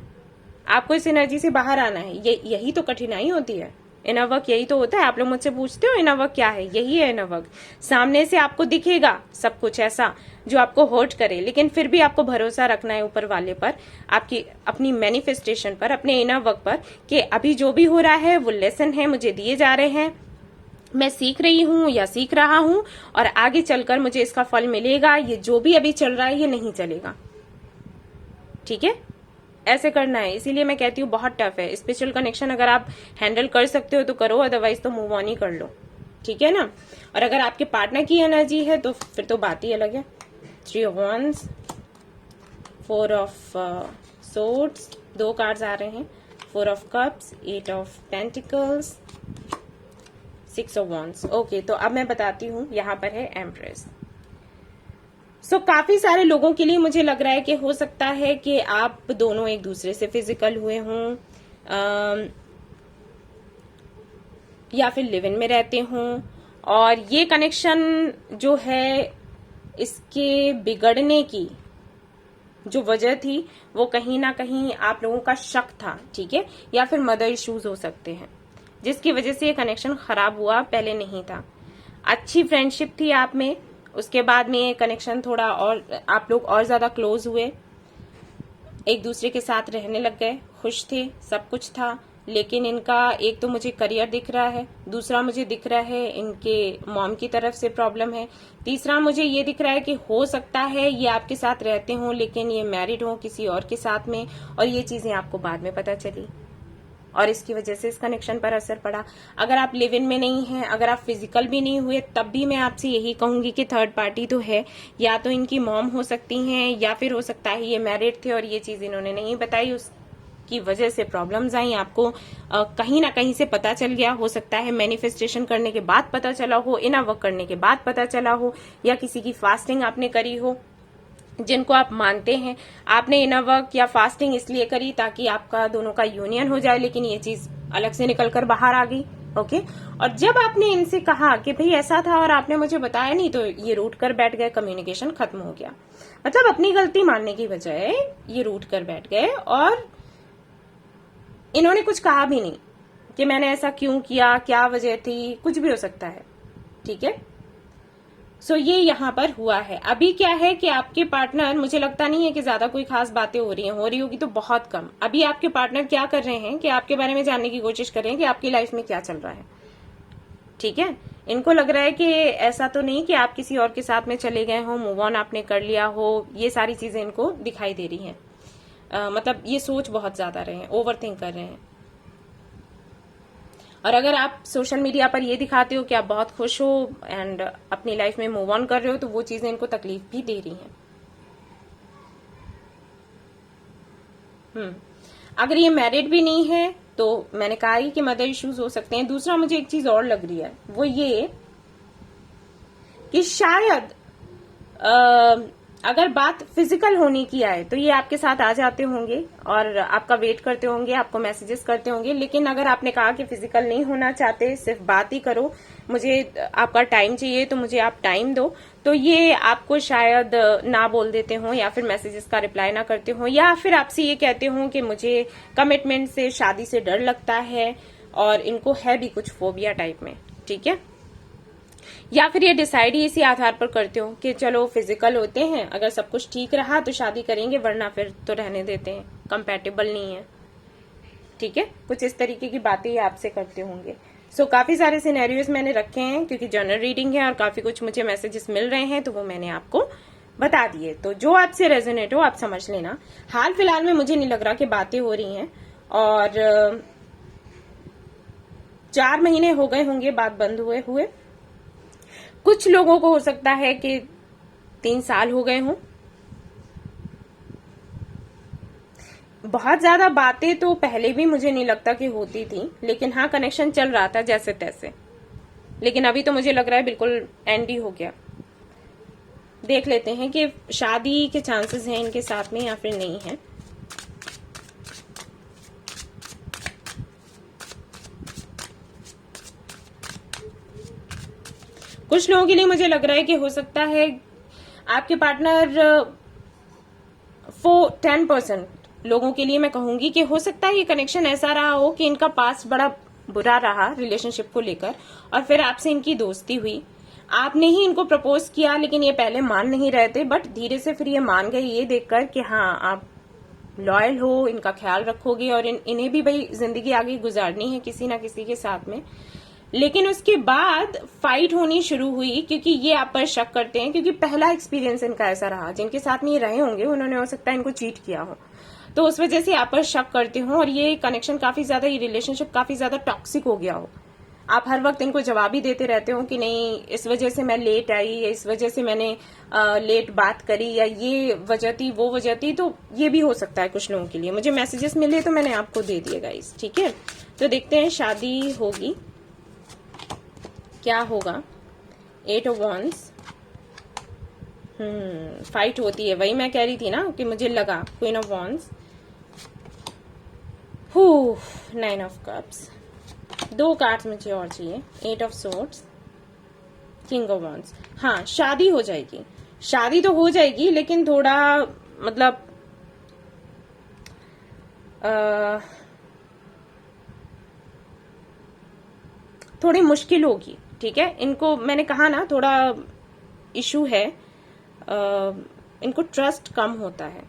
आपको इस एनर्जी से बाहर आना है। यही तो कठिनाई होती है, इनर वर्क यही तो होता है। आप लोग मुझसे पूछते हो इनर वर्क क्या है, यही है इनर वर्क। सामने से आपको दिखेगा सब कुछ ऐसा जो आपको हर्ट करे, लेकिन फिर भी आपको भरोसा रखना है ऊपर वाले पर, आपकी अपनी मैनिफेस्टेशन पर, अपने इनर वर्क पर, कि अभी जो भी हो रहा है वो लेसन है, मुझे दिए जा रहे हैं, मैं सीख रही हूं या सीख रहा हूं, और आगे चलकर मुझे इसका फल मिलेगा। ये जो भी अभी चल रहा है ये नहीं चलेगा, ठीक है। ऐसे करना है, इसीलिए मैं कहती हूँ बहुत टफ है। स्पिरिचुअल कनेक्शन अगर आप हैंडल कर सकते हो तो करो, अदरवाइज तो मूव ऑन ही कर लो, ठीक है ना। और अगर आपके पार्टनर की एनर्जी है तो फिर तो बात ही अलग है। 3 of wands, 4 of swords, 2 cards आ रहे हैं, 4 of cups, 8 of pentacles, 6 of wands. Okay, तो अब मैं बताती हूँ, यहाँ पर है एम्प्रेस। सो काफी सारे लोगों के लिए मुझे लग रहा है कि हो सकता है कि आप दोनों एक दूसरे से फिजिकल हुए हों, या फिर लिव इन में रहते हों, और ये कनेक्शन जो है, इसके बिगड़ने की जो वजह थी वो कहीं ना कहीं आप लोगों का शक था, ठीक है, या फिर मदर इश्यूज हो सकते हैं, जिसकी वजह से ये कनेक्शन खराब हुआ, पहले नहीं था। अच्छी फ्रेंडशिप थी आप में, उसके बाद में ये कनेक्शन थोड़ा और आप लोग और ज्यादा क्लोज हुए, एक दूसरे के साथ रहने लग गए, खुश थे, सब कुछ था। लेकिन इनका एक तो मुझे करियर दिख रहा है, दूसरा मुझे दिख रहा है इनके मॉम की तरफ से प्रॉब्लम है, तीसरा मुझे ये दिख रहा है कि हो सकता है ये आपके साथ रहते हों लेकिन ये मैरिड हों किसी और के साथ में, और ये चीजें आपको बाद में पता चली और इसकी वजह से इस कनेक्शन पर असर पड़ा। अगर आप लिव इन में नहीं हैं, अगर आप फिजिकल भी नहीं हुए, तब भी मैं आपसे यही कहूंगी कि थर्ड पार्टी तो है, या तो इनकी मॉम हो सकती हैं या फिर हो सकता है ये मैरिड थे और ये चीज इन्होंने नहीं बताई, उसकी वजह से प्रॉब्लम्स आई, आपको कहीं ना कहीं से पता चल गया। हो सकता है मैनिफेस्टेशन करने के बाद पता चला हो, इनर वर्क करने के बाद पता चला हो, या किसी की फास्टिंग आपने करी हो जिनको आप मानते हैं। आपने इनर वर्क या फास्टिंग इसलिए करी ताकि आपका दोनों का यूनियन हो जाए, लेकिन ये चीज अलग से निकलकर बाहर आ गई। ओके, और जब आपने इनसे कहा कि भाई ऐसा था और आपने मुझे बताया नहीं, तो ये रूठ कर बैठ गए, कम्युनिकेशन खत्म हो गया। मतलब अपनी गलती मानने की बजाय ये रूठ कर बैठ गए और इन्होंने कुछ कहा भी नहीं कि मैंने ऐसा क्यों किया, क्या वजह थी, कुछ भी हो सकता है। ठीक है, सो ये यहाँ पर हुआ है। अभी क्या है कि आपके पार्टनर, मुझे लगता नहीं है कि ज्यादा कोई खास बातें हो रही हैं, हो रही होगी तो बहुत कम। अभी आपके पार्टनर क्या कर रहे हैं कि आपके बारे में जानने की कोशिश कर रहे हैं कि आपकी लाइफ में क्या चल रहा है। ठीक है, इनको लग रहा है कि ऐसा तो नहीं कि आप किसी और के साथ में चले गए हो, मूव ऑन आपने कर लिया हो, ये सारी चीजें इनको दिखाई दे रही हैं। मतलब ये सोच बहुत ज्यादा रहे हैं, ओवर थिंक कर रहे हैं। और अगर आप सोशल मीडिया पर ये दिखाते हो कि आप बहुत खुश हो एंड अपनी लाइफ में मूव ऑन कर रहे हो, तो वो चीजें इनको तकलीफ भी दे रही हैं। अगर ये मैरिड भी नहीं है तो मैंने कहा ही कि मदर इश्यूज हो सकते हैं। दूसरा मुझे एक चीज और लग रही है, वो ये कि शायद अगर बात फिजिकल होने की आए तो ये आपके साथ आ जाते होंगे और आपका वेट करते होंगे, आपको मैसेजेस करते होंगे। लेकिन अगर आपने कहा कि फिजिकल नहीं होना चाहते, सिर्फ बात ही करो, मुझे आपका टाइम चाहिए तो मुझे आप टाइम दो, तो ये आपको शायद ना बोल देते हो, या फिर मैसेजेस का रिप्लाई ना करते हो, या फिर आपसे ये कहते हो कि मुझे कमिटमेंट से, शादी से डर लगता है, और इनको है भी कुछ फोबिया टाइप में। ठीक है, या फिर ये डिसाइड ही इसी आधार पर करते हो कि चलो फिजिकल होते हैं, अगर सब कुछ ठीक रहा तो शादी करेंगे, वरना फिर तो रहने देते हैं, कंपैटिबल नहीं है। ठीक है, कुछ इस तरीके की बातें ये आपसे करते होंगे। सो काफी सारे सिनेरियोज मैंने रखे हैं क्योंकि जनरल रीडिंग है और काफी कुछ मुझे मैसेजेस मिल रहे हैं, तो वो मैंने आपको बता दिए। तो जो आपसे रेजोनेट हो आप समझ लेना। हाल फिलहाल में मुझे नहीं लग रहा कि बातें हो रही हैं, और 4 महीने हो गए होंगे बात बंद हुए। कुछ लोगों को हो सकता है कि 3 साल हो गए हों। बहुत ज्यादा बातें तो पहले भी मुझे नहीं लगता कि होती थी, लेकिन हाँ कनेक्शन चल रहा था जैसे तैसे। लेकिन अभी तो मुझे लग रहा है बिल्कुल एंड ही हो गया। देख लेते हैं कि शादी के चांसेस हैं इनके साथ में या फिर नहीं है। कुछ लोगों के लिए मुझे लग रहा है कि हो सकता है आपके पार्टनर 10% लोगों के लिए मैं कहूंगी कि हो सकता है ये कनेक्शन ऐसा रहा हो कि इनका पास्ट बड़ा बुरा रहा रिलेशनशिप को लेकर, और फिर आपसे इनकी दोस्ती हुई। आपने ही इनको प्रपोज किया, लेकिन ये पहले मान नहीं रहे थे, बट धीरे से फिर ये मान गए, ये देखकर कि हाँ आप लॉयल हो, इनका ख्याल रखोगे और इन्हें भी भाई जिंदगी आगे गुजारनी है किसी ना किसी के साथ में। लेकिन उसके बाद फाइट होनी शुरू हुई क्योंकि ये आप पर शक करते हैं, क्योंकि पहला एक्सपीरियंस इनका ऐसा रहा। जिनके साथ में ये रहे होंगे उन्होंने हो सकता है इनको चीट किया हो, तो उस वजह से आप पर शक करते हो, और ये कनेक्शन काफी ज्यादा, ये रिलेशनशिप काफी ज्यादा टॉक्सिक हो गया हो। आप हर वक्त इनको जवाब ही देते रहते हो कि नहीं इस वजह से मैं लेट आई, या इस वजह से मैंने लेट बात करी, या ये वजह थी वो वजह थी। तो ये भी हो सकता है कुछ लोगों के लिए। मुझे मैसेजेस मिले तो मैंने आपको दे दिए गाइस। ठीक है, तो देखते हैं शादी होगी, क्या होगा। 8 ऑफ वॉन्ड्स, फाइट होती है, वही मैं कह रही थी ना कि मुझे लगा। Queen of wands, 9 of cups, 2 cards मुझे और चाहिए। 8 of swords, king of wands. हाँ शादी हो जाएगी, शादी तो हो जाएगी, लेकिन थोड़ा मतलब थोड़ी मुश्किल होगी, ठीक है। इनको मैंने कहा ना थोड़ा इशू है, इनको ट्रस्ट कम होता है।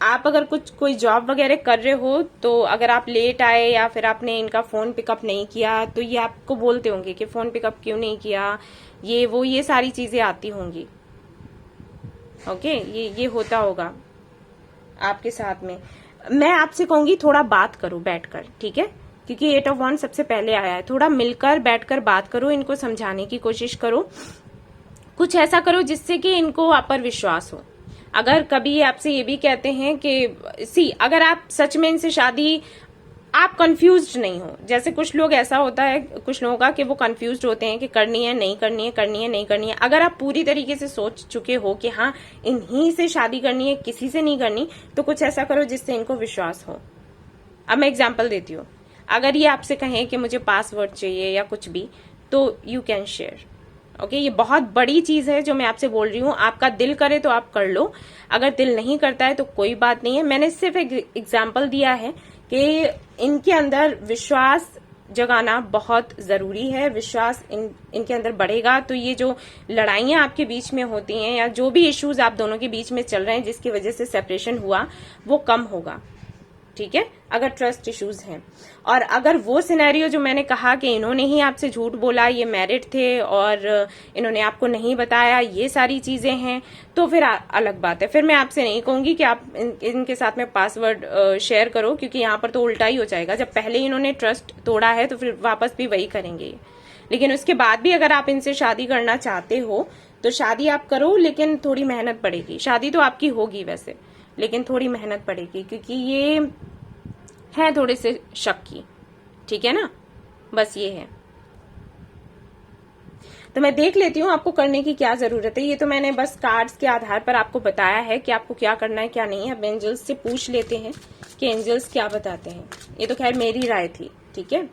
आप अगर कोई जॉब वगैरह कर रहे हो तो अगर आप लेट आए या फिर आपने इनका फोन पिकअप नहीं किया तो ये आपको बोलते होंगे कि फोन पिकअप क्यों नहीं किया, ये सारी चीजें आती होंगी। ओके, ये होता होगा आपके साथ में। मैं आपसे कहूंगी थोड़ा बात करो बैठकर, ठीक है, क्योंकि 8 ऑफ Wands सबसे पहले आया है। थोड़ा मिलकर बैठकर बात करो, इनको समझाने की कोशिश करो, कुछ ऐसा करो जिससे कि इनको आप पर विश्वास हो। अगर कभी आपसे ये भी कहते हैं कि अगर आप सच में इनसे शादी, आप कंफ्यूज्ड नहीं हो, जैसे कुछ लोग ऐसा होता है कुछ लोगों का कि वो कंफ्यूज्ड होते हैं कि करनी है नहीं करनी है, करनी है नहीं करनी है। अगर आप पूरी तरीके से सोच चुके हो कि हाँ इन्हीं से शादी करनी है, किसी से नहीं करनी, तो कुछ ऐसा करो जिससे इनको विश्वास हो। अब मैं एग्जाम्पल देती हूँ, अगर ये आपसे कहें कि मुझे पासवर्ड चाहिए या कुछ भी, तो यू कैन शेयर। ओके, ये बहुत बड़ी चीज है जो मैं आपसे बोल रही हूँ। आपका दिल करे तो आप कर लो, अगर दिल नहीं करता है तो कोई बात नहीं है। मैंने सिर्फ एक एग्जाम्पल दिया है कि इनके अंदर विश्वास जगाना बहुत जरूरी है। विश्वास इनके अंदर बढ़ेगा तो ये जो लड़ाइयां आपके बीच में होती हैं या जो भी इश्यूज आप दोनों के बीच में चल रहे हैं जिसकी वजह से सेपरेशन हुआ, वो कम होगा, ठीक है, अगर ट्रस्ट इश्यूज हैं। और अगर वो सिनेरियो जो मैंने कहा कि इन्होंने ही आपसे झूठ बोला, ये मैरिड थे और इन्होंने आपको नहीं बताया, ये सारी चीजें हैं, तो फिर अलग बात है। फिर मैं आपसे नहीं कहूंगी कि आप इनके साथ में पासवर्ड शेयर करो, क्योंकि यहाँ पर तो उल्टा ही हो जाएगा। जब पहले इन्होंने ट्रस्ट तोड़ा है तो फिर वापस भी वही करेंगे। लेकिन उसके बाद भी अगर आप इनसे शादी करना चाहते हो तो शादी आप करो, लेकिन थोड़ी मेहनत पड़ेगी। शादी तो आपकी होगी वैसे, लेकिन थोड़ी मेहनत पड़ेगी, क्योंकि ये है थोड़े से शक की, ठीक है ना, बस ये है। तो मैं देख लेती हूँ आपको करने की क्या जरूरत है। ये तो मैंने बस कार्ड्स के आधार पर आपको बताया है कि आपको क्या करना है क्या नहीं है। अब एंजल्स से पूछ लेते हैं कि एंजल्स क्या बताते हैं। ये तो खैर मेरी राय थी, ठीक है।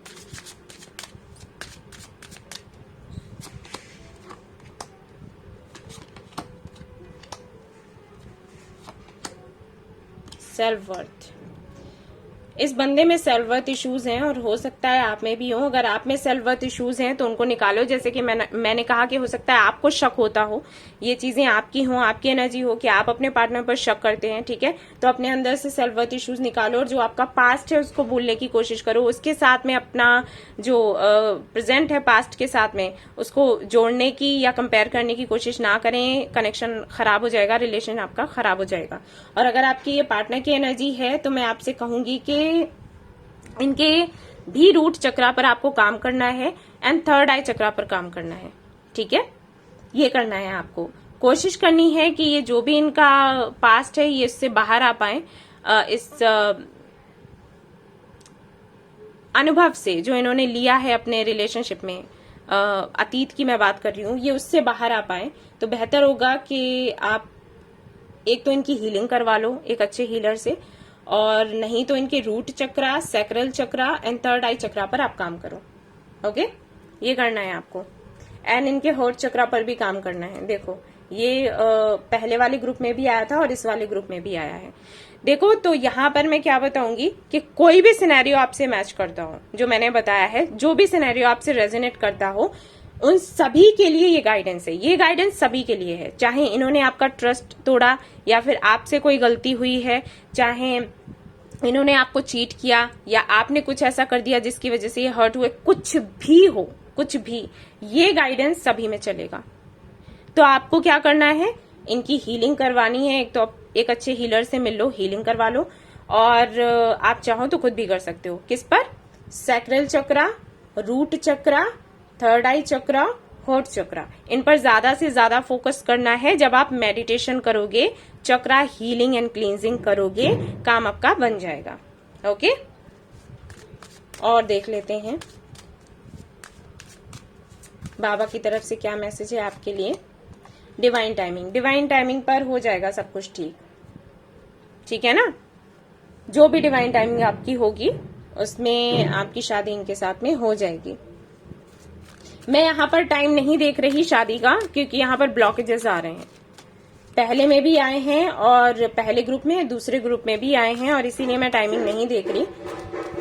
सेल्फ वर्थ, इस बंदे में सेल्फ वर्थ इश्यूज हैं और हो सकता है आप में भी हो। अगर आप में सेल्फ वर्थ इश्यूज हैं तो उनको निकालो। जैसे कि मैंने कहा कि हो सकता है आपको शक होता हो, ये चीजें आपकी हो, आपकी एनर्जी हो कि आप अपने पार्टनर पर शक करते हैं, ठीक है। तो अपने अंदर से सेल्फ वर्थ इश्यूज निकालो और जो आपका पास्ट है उसको भूलने की कोशिश करो। उसके साथ में अपना जो प्रेजेंट है पास्ट के साथ में उसको जोड़ने की या कंपेयर करने की कोशिश ना करें। कनेक्शन खराब हो जाएगा, रिलेशन आपका खराब हो जाएगा। और अगर आपकी ये पार्टनर की एनर्जी है तो मैं आपसे कहूंगी कि इनके भी रूट चक्रा पर आपको काम करना है एंड थर्ड आई चक्रा पर काम करना है, ठीक है। ये करना है आपको, कोशिश करनी है कि ये जो भी इनका पास्ट है ये इससे बाहर आ पाए, इस अनुभव से जो इन्होंने लिया है अपने रिलेशनशिप में, अतीत की मैं बात कर रही हूँ, ये उससे बाहर आ पाए तो बेहतर होगा कि आप एक तो इनकी हीलिंग करवा लो एक अच्छे हीलर से, और नहीं तो इनके root chakra, sacral chakra and third eye chakra पर आप काम करो। ओके, ये करना है आपको। एंड इनके हर्ट चक्रा पर भी काम करना है। देखो ये पहले वाले ग्रुप में भी आया था और इस वाले ग्रुप में भी आया है। देखो तो यहाँ पर मैं क्या बताऊंगी कि कोई भी सिनेरियो आपसे मैच करता हो, जो मैंने बताया है, जो भी सिनेरियो आपसे रेजोनेट करता हो, उन सभी के लिए ये गाइडेंस है। ये गाइडेंस सभी के लिए है, चाहे इन्होंने आपका ट्रस्ट तोड़ा या फिर आपसे कोई गलती हुई है, चाहे इन्होंने आपको चीट किया या आपने कुछ ऐसा कर दिया जिसकी वजह से ये हर्ट हुए, कुछ भी हो, कुछ भी, ये गाइडेंस सभी में चलेगा। तो आपको क्या करना है, इनकी हीलिंग करवानी है। एक तो एक अच्छे हीलर से मिल लो, हीलिंग करवा लो, और आप चाहो तो खुद भी कर सकते हो। किस पर? सैक्रल चक्रा, रूट चक्रा, थर्ड आई चक्रा, हर्ट चक्रा, इन पर ज्यादा से ज्यादा फोकस करना है। जब आप मेडिटेशन करोगे, चक्रा हीलिंग एंड क्लींजिंग करोगे, काम आपका बन जाएगा। ओके, और देख लेते हैं बाबा की तरफ से क्या मैसेज है आपके लिए। डिवाइन टाइमिंग, डिवाइन टाइमिंग पर हो जाएगा सब कुछ ठीक, ठीक है ना। जो भी डिवाइन टाइमिंग आपकी होगी उसमें आपकी शादी इनके साथ में हो जाएगी। मैं यहाँ पर टाइम नहीं देख रही शादी का, क्योंकि यहाँ पर ब्लॉकेजेस आ रहे हैं। पहले में भी आए हैं और पहले ग्रुप में, दूसरे ग्रुप में भी आए हैं, और इसीलिए मैं टाइमिंग नहीं देख रही।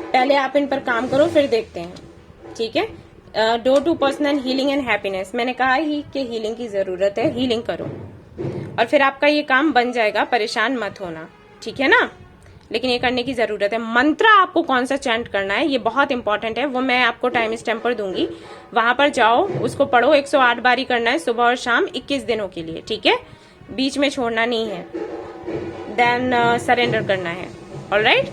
पहले आप इन पर काम करो, फिर देखते हैं। ठीक है। Door to personal healing and happiness, मैंने कहा ही कि हीलिंग की जरूरत है, हीलिंग करो और फिर आपका ये काम बन जाएगा, परेशान मत होना, ठीक है ना। लेकिन ये करने की जरूरत है। मंत्र आपको कौन सा चैंट करना है ये बहुत इंपॉर्टेंट है, वो मैं आपको टाइम स्टैम्प पर दूंगी, वहां पर जाओ, उसको पढ़ो। 108 बारी करना है सुबह और शाम 21 दिनों के लिए, ठीक है, बीच में छोड़ना नहीं है। देन सरेंडर करना है। ऑलराइट,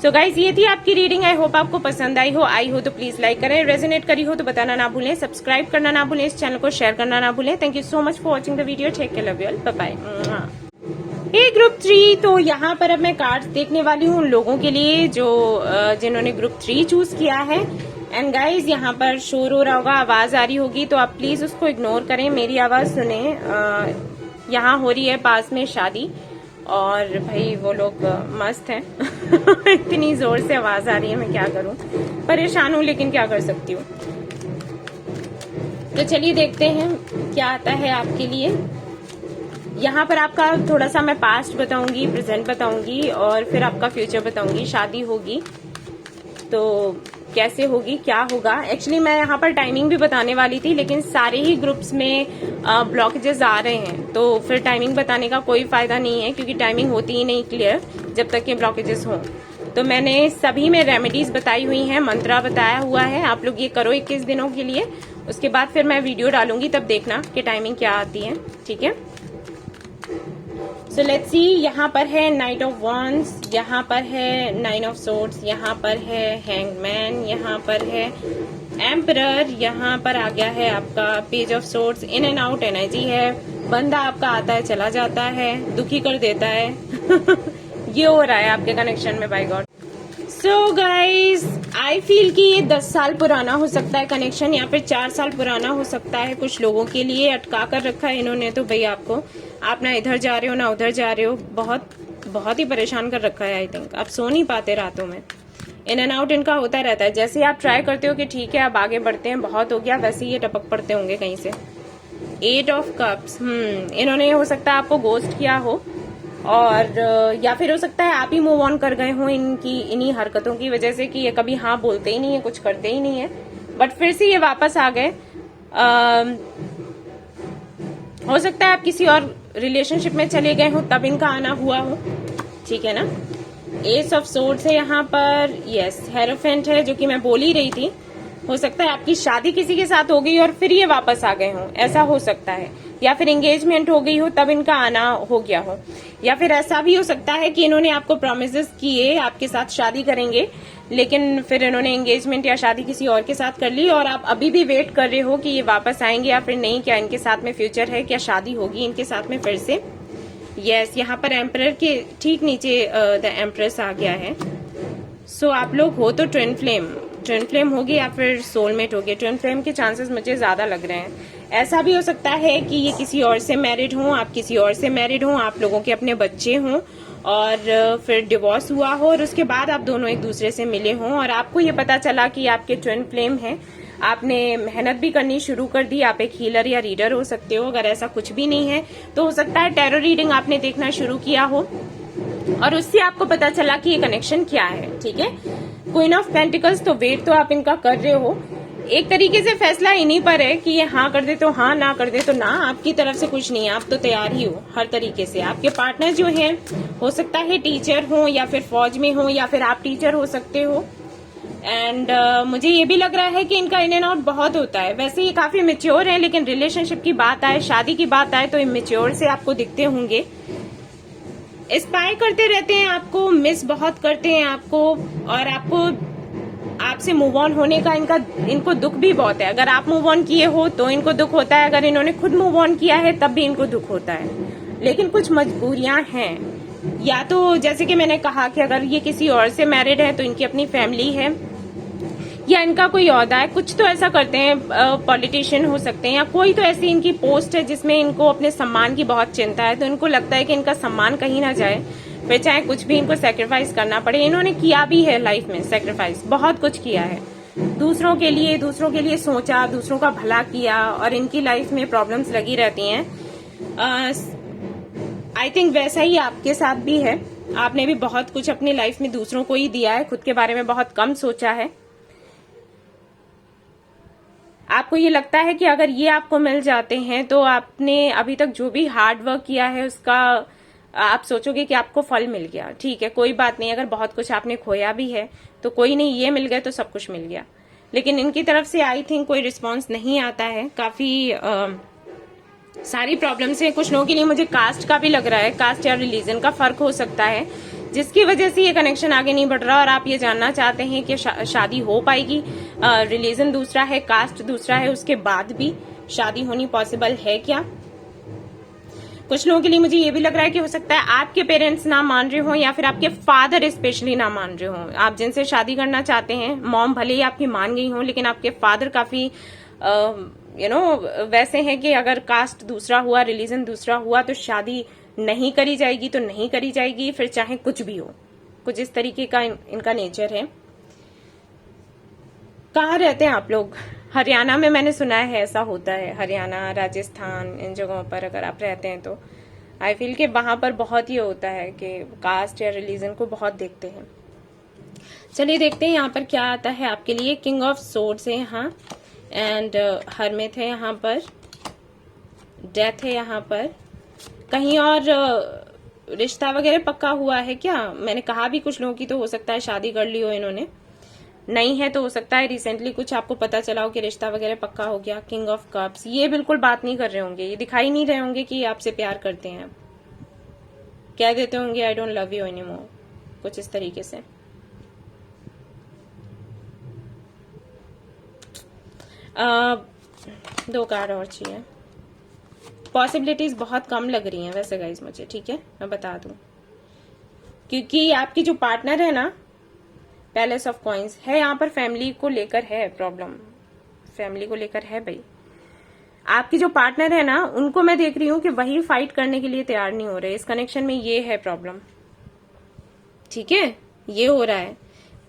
सो गाइज ये थी आपकी रीडिंग। आई होप आपको पसंद आई हो तो प्लीज लाइक करें, रेजोनेट करी हो तो बताना ना भूलें, सब्सक्राइब करना ना भूलें, इस चैनल को शेयर करना ना भूलें। Thank you so much for watching the video, take care, love you all, bye bye. ये ग्रुप 3, तो यहाँ पर अब मैं कार्ड्स देखने वाली हूँ उन लोगों के लिए जो जिन्होंने ग्रुप 3 चूज किया है। एंड गाइज यहाँ पर शोर हो रहा होगा, आवाज आ रही होगी, तो आप प्लीज उसको इग्नोर करें, मेरी आवाज सुने। यहाँ हो रही है पास में शादी और भाई वो लोग मस्त हैं इतनी जोर से आवाज आ रही है, मैं क्या करूं, परेशान हूं लेकिन क्या कर सकती हूँ। तो चलिए देखते हैं क्या आता है आपके लिए। यहाँ पर आपका थोड़ा सा मैं पास्ट बताऊंगी, प्रेजेंट बताऊंगी और फिर आपका फ्यूचर बताऊंगी। शादी होगी तो कैसे होगी, क्या होगा। एक्चुअली मैं यहाँ पर टाइमिंग भी बताने वाली थी, लेकिन सारे ही ग्रुप्स में ब्लॉकेजेस आ रहे हैं, तो फिर टाइमिंग बताने का कोई फायदा नहीं है, क्योंकि टाइमिंग होती ही नहीं क्लियर जब तक ये ब्लॉकेजेस हों। तो मैंने सभी में रेमेडीज बताई हुई हैं, मंत्रा बताया हुआ है, आप लोग ये करो 21 दिनों के लिए। उसके बाद फिर मैं वीडियो डालूंगी, तब देखना कि टाइमिंग क्या आती है, ठीक है। सो लेट्स सी, यहाँ पर है नाइट ऑफ वॉन्ड्स, यहाँ पर है 9 ऑफ सोर्ड्स, यहाँ पर है हैंगमैन, यहाँ पर है एम्परर, यहाँ पर आ गया है आपका page of swords. In and out energy है, बंदा आपका आता है चला जाता है, दुखी कर देता है ये हो रहा है आपके कनेक्शन में, by god. So guys I feel कि ये 10 साल पुराना हो सकता है कनेक्शन, या फिर 4 साल पुराना हो सकता है। कुछ लोगों के लिए अटका कर रखा है इन्होंने, तो भाई आपको, आप ना इधर जा रहे हो ना उधर जा रहे हो, बहुत ही परेशान कर रखा है। आई थिंक आप सो नहीं पाते रातों में, इन एंड आउट इनका होता रहता है। जैसे ही आप ट्राई करते हो कि ठीक है अब आगे बढ़ते हैं, बहुत हो गया, वैसे ही ये टपक पड़ते होंगे कहीं से। 8 ऑफ कप्स, इन्होंने हो सकता है आपको गोस्ट किया हो, और या फिर हो सकता है आप ही मूव ऑन कर गए हो इन्हीं हरकतों की वजह से, कि ये कभी हाँ बोलते ही नहीं है, कुछ करते ही नहीं है, बट फिर से ये वापस आ गए। हो सकता है आप किसी और रिलेशनशिप में चले गए हो तब इनका आना हुआ हो, ठीक है ना। एस ऑफ सोर्ड्स है यहाँ पर, यस, हेरोफेंट है, जो कि मैं बोल ही रही थी। हो सकता है आपकी शादी किसी के साथ हो गई और फिर ये वापस आ गए हो, ऐसा हो सकता है। या फिर एंगेजमेंट हो गई हो तब इनका आना हो गया हो, या फिर ऐसा भी हो सकता है कि इन्होंने आपको प्रॉमिसेस किए आपके साथ शादी करेंगे, लेकिन फिर इन्होंने एंगेजमेंट या शादी किसी और के साथ कर ली और आप अभी भी वेट कर रहे हो कि ये वापस आएंगे या फिर नहीं, क्या इनके साथ में फ्यूचर है, क्या शादी होगी इनके साथ में फिर से। यस, यहाँ पर एम्परर के ठीक नीचे द एम्प्रेस आ गया है। सो आप लोग हो तो ट्विन फ्लेम होगी या फिर सोलमेट होगी। ट्विन फ्लेम के चांसेस मुझे ज्यादा लग रहे हैं। ऐसा भी हो सकता है कि ये किसी और से मैरिड हों, आप किसी और से मैरिड हों, आप लोगों के अपने बच्चे हों और फिर डिवोर्स हुआ हो और उसके बाद आप दोनों एक दूसरे से मिले हों और आपको ये पता चला कि आपके ट्विन फ्लेम हैं। आपने मेहनत भी करनी शुरू कर दी, आप एक हीलर या रीडर हो सकते हो। अगर ऐसा कुछ भी नहीं है तो हो सकता है टैरो रीडिंग आपने देखना शुरू किया हो और उससे आपको पता चला कि ये कनेक्शन क्या है, ठीक है। क्वीन ऑफ पेंटिकल्स, तो वेट तो आप इनका कर रहे हो। एक तरीके से फैसला इन्हीं पर है कि ये हाँ कर दे तो हाँ, ना कर दे तो ना। आपकी तरफ से कुछ नहीं है, आप तो तैयार ही हो हर तरीके से। आपके पार्टनर जो हैं हो सकता है टीचर हो या फिर फौज में हो या फिर आप टीचर हो सकते हो। एंड मुझे ये भी लग रहा है कि इनका इन एंड आउट बहुत होता है। वैसे ये काफी मेच्योर है, लेकिन रिलेशनशिप की बात आए, शादी की बात आए तो इमेच्योर से आपको दिखते होंगे। इंस्पायर करते रहते हैं आपको, मिस बहुत करते हैं आपको और आपसे मूव ऑन होने का इनको दुख भी बहुत है। अगर आप मूव ऑन किए हो तो इनको दुख होता है, अगर इन्होंने खुद मूव ऑन किया है तब भी इनको दुख होता है। लेकिन कुछ मजबूरियां हैं, या तो जैसे कि मैंने कहा कि अगर ये किसी और से मैरिड है तो इनकी अपनी फैमिली है या इनका कोई ओहदा है, कुछ तो ऐसा करते हैं, पॉलिटिशियन हो सकते हैं या कोई तो ऐसी इनकी पोस्ट है जिसमें इनको अपने सम्मान की बहुत चिंता है। तो इनको लगता है कि इनका सम्मान कहीं ना जाए, फिर चाहे कुछ भी इनको सेक्रीफाइस करना पड़े। इन्होंने किया भी है लाइफ में सेक्रीफाइस, बहुत कुछ किया है दूसरों के लिए सोचा, दूसरों का भला किया और इनकी लाइफ में प्रॉब्लम्स लगी रहती हैं। आई थिंक वैसा ही आपके साथ भी है। आपने भी बहुत कुछ अपनी लाइफ में दूसरों को ही दिया है, खुद के बारे में बहुत कम सोचा है। आपको ये लगता है कि अगर ये आपको मिल जाते हैं तो आपने अभी तक जो भी हार्ड वर्क किया है उसका आप सोचोगे कि आपको फल मिल गया। ठीक है, कोई बात नहीं, अगर बहुत कुछ आपने खोया भी है तो कोई नहीं, ये मिल गया तो सब कुछ मिल गया। लेकिन इनकी तरफ से आई थिंक कोई रिस्पॉन्स नहीं आता है। काफी सारी प्रॉब्लम्स हैं। कुछ लोगों के लिए मुझे कास्ट का भी लग रहा है, कास्ट या रिलीजन का फर्क हो सकता है, जिसकी वजह से ये कनेक्शन आगे नहीं बढ़ रहा और आप ये जानना चाहते हैं कि शादी हो पाएगी। रिलीजन दूसरा है, कास्ट दूसरा है, उसके बाद भी शादी होनी पॉसिबल है क्या? कुछ लोगों के लिए मुझे ये भी लग रहा है कि हो सकता है आपके पेरेंट्स ना मान रहे हो या फिर आपके फादर स्पेशली ना मान रहे हो। आप जिनसे शादी करना चाहते हैं, मॉम भले ही आपकी मान गई हो, लेकिन आपके फादर काफी वैसे हैं कि अगर कास्ट दूसरा हुआ, रिलीजन दूसरा हुआ तो शादी नहीं करी जाएगी तो नहीं करी जाएगी, फिर चाहे कुछ भी हो। कुछ इस तरीके का इनका नेचर है। कहाँ रहते हैं आप लोग? हरियाणा में मैंने सुना है ऐसा होता है। हरियाणा, राजस्थान, इन जगहों पर अगर आप रहते हैं तो आई फील कि वहां पर बहुत ही होता है कि कास्ट या रिलीजन को बहुत देखते हैं। चलिए देखते हैं यहाँ पर क्या आता है आपके लिए। किंग ऑफ सोर्ड्स है यहाँ, एंड हर्मिट है यहाँ पर, डेथ है यहाँ पर। कहीं और रिश्ता वगैरह पक्का हुआ है क्या? मैंने कहा भी कुछ लोगों की तो हो सकता है शादी कर ली हो इन्होंने, नहीं है तो हो सकता है रिसेंटली कुछ आपको पता चला हो कि रिश्ता वगैरह पक्का हो गया। किंग ऑफ कप्स, ये बिल्कुल बात नहीं कर रहे होंगे, ये दिखाई नहीं रहे होंगे कि आपसे प्यार करते हैं। कह देते होंगे I don't love you anymore, कुछ इस तरीके से। दो कार्ड और चाहिए। पॉसिबिलिटीज बहुत कम लग रही हैं वैसे गाइज मुझे, ठीक है, मैं बता दूं, क्योंकि आपकी जो पार्टनर है ना, पैलेस ऑफ कॉइंस है यहाँ पर, फैमिली को लेकर है प्रॉब्लम, फैमिली को लेकर है भाई। आपकी जो पार्टनर है ना, उनको मैं देख रही हूँ कि वही फाइट करने के लिए तैयार नहीं हो रहे। इस कनेक्शन में ये है प्रॉब्लम, ठीक है, ये हो रहा है।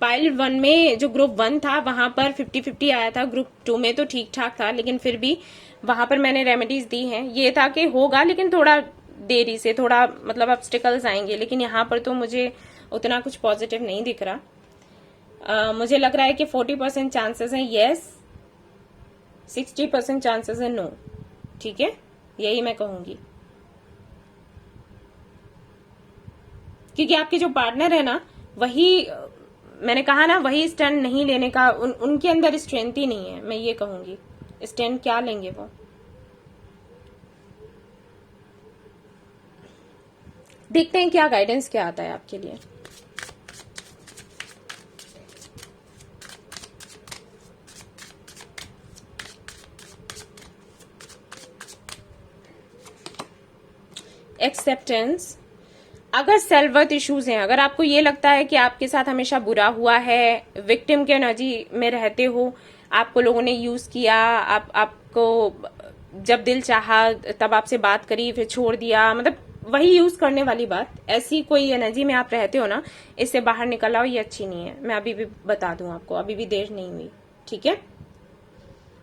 पाइल 1 में जो ग्रुप 1 था वहां पर 50-50 आया था, ग्रुप 2 में तो ठीक ठाक था, लेकिन फिर भी वहां पर मैंने रेमेडीज दी हैं। ये था कि होगा लेकिन थोड़ा देरी से, थोड़ा मतलब ऑब्स्टिकल्स आएंगे, लेकिन यहाँ पर तो मुझे उतना कुछ पॉजिटिव नहीं दिख रहा। मुझे लग रहा है कि 40% चांसेस हैं यस, 60% चांसेस है नो, ठीक है, यही मैं कहूंगी। क्योंकि आपके जो पार्टनर है ना, वही मैंने कहा ना, वही स्टैंड नहीं लेने का, उनके अंदर स्ट्रेंथ ही नहीं है, मैं ये कहूंगी। स्टैंड क्या लेंगे वो? देखते हैं क्या गाइडेंस क्या आता है आपके लिए। एक्सेप्टेंस। अगर सेल्फ वर्थ इश्यूज हैं, अगर आपको ये लगता है कि आपके साथ हमेशा बुरा हुआ है, विक्टिम के एनर्जी में रहते हो, आपको लोगों ने यूज किया, आपको जब दिल चाहा तब आपसे बात करी फिर छोड़ दिया, मतलब वही यूज करने वाली बात, ऐसी कोई एनर्जी में आप रहते हो ना, इससे बाहर निकल आओ, ये अच्छी नहीं है। मैं अभी भी बता दूं आपको, अभी भी देर नहीं हुई, ठीक है।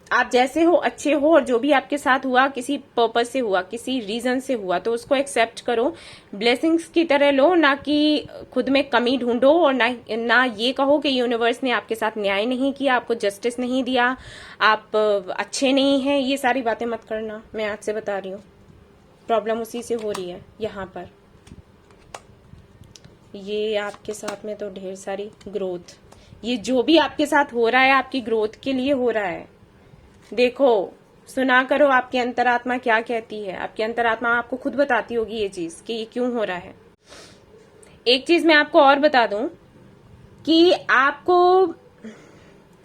आप जैसे हो अच्छे हो, और जो भी आपके साथ हुआ किसी पर्पज से हुआ, किसी रीजन से हुआ, तो उसको एक्सेप्ट करो, ब्लेसिंग्स की तरह लो, ना कि खुद में कमी ढूंढो, और ना ये कहो कि यूनिवर्स ने आपके साथ न्याय नहीं किया, आपको जस्टिस नहीं दिया, आप अच्छे नहीं हैं। ये सारी बातें मत करना, मैं आज से बता रही हूँ। प्रॉब्लम उसी से हो रही है यहाँ पर। ये आपके साथ में तो ढेर सारी ग्रोथ, ये जो भी आपके साथ हो रहा है आपकी ग्रोथ के लिए हो रहा है। देखो, सुना करो आपकी अंतरात्मा क्या कहती है। आपकी अंतरात्मा आपको खुद बताती होगी ये चीज कि ये क्यों हो रहा है। एक चीज मैं आपको और बता दूं कि आपको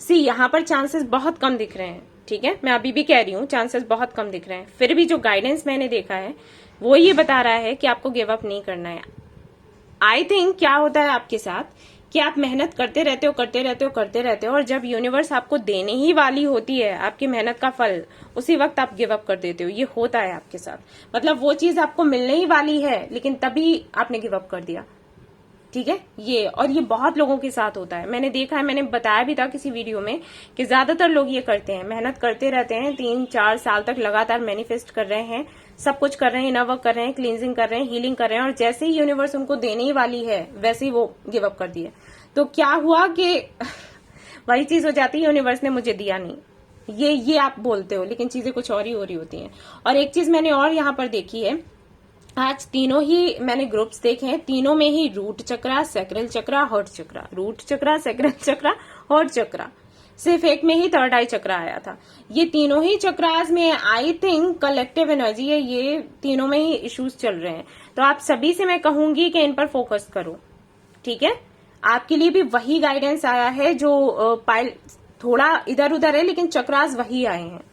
यहाँ पर चांसेस बहुत कम दिख रहे हैं, ठीक है, मैं अभी भी कह रही हूँ चांसेस बहुत कम दिख रहे हैं, फिर भी जो गाइडेंस मैंने देखा है वो ये बता रहा है कि आपको गिव अप नहीं करना है। आई थिंक क्या होता है आपके साथ कि आप मेहनत करते रहते हो, और जब यूनिवर्स आपको देने ही वाली होती है आपकी मेहनत का फल, उसी वक्त आप गिव अप कर देते हो। ये होता है आपके साथ, मतलब वो चीज आपको मिलने ही वाली है लेकिन तभी आपने गिव अप कर दिया, ठीक है। ये बहुत लोगों के साथ होता है, मैंने देखा है, मैंने बताया भी था किसी वीडियो में कि ज्यादातर लोग ये करते हैं, मेहनत करते रहते हैं, 3-4 साल तक लगातार मैनिफेस्ट कर रहे हैं, सब कुछ कर रहे हैं, इनर वर्क कर रहे हैं, क्लींजिंग कर रहे हैं, हीलिंग कर रहे हैं, और जैसे ही यूनिवर्स उनको देने ही वाली है वैसे ही वो गिव अप कर दिए। तो क्या हुआ कि वही चीज हो जाती है, यूनिवर्स ने मुझे दिया नहीं, ये आप बोलते हो, लेकिन चीजें कुछ और ही हो रही होती हैं। और एक चीज मैंने और यहाँ पर देखी है, आज तीनों ही मैंने ग्रुप्स देखे हैं, तीनों में ही रूट चक्रा, सैक्रल चक्रा, हार्ट चक्रा, रूट चक्रा, सैक्रल चक्रा, हार्ट चक्रा, सिर्फ एक में ही थर्ड आई चक्रा आया था। ये तीनों ही चक्रास में आई थिंक कलेक्टिव एनर्जी है, ये तीनों में ही इश्यूज चल रहे हैं। तो आप सभी से मैं कहूंगी कि इन पर फोकस करो, ठीक है। आपके लिए भी वही गाइडेंस आया है जो पाइल थोड़ा इधर उधर है, लेकिन चक्रास वही आए हैं।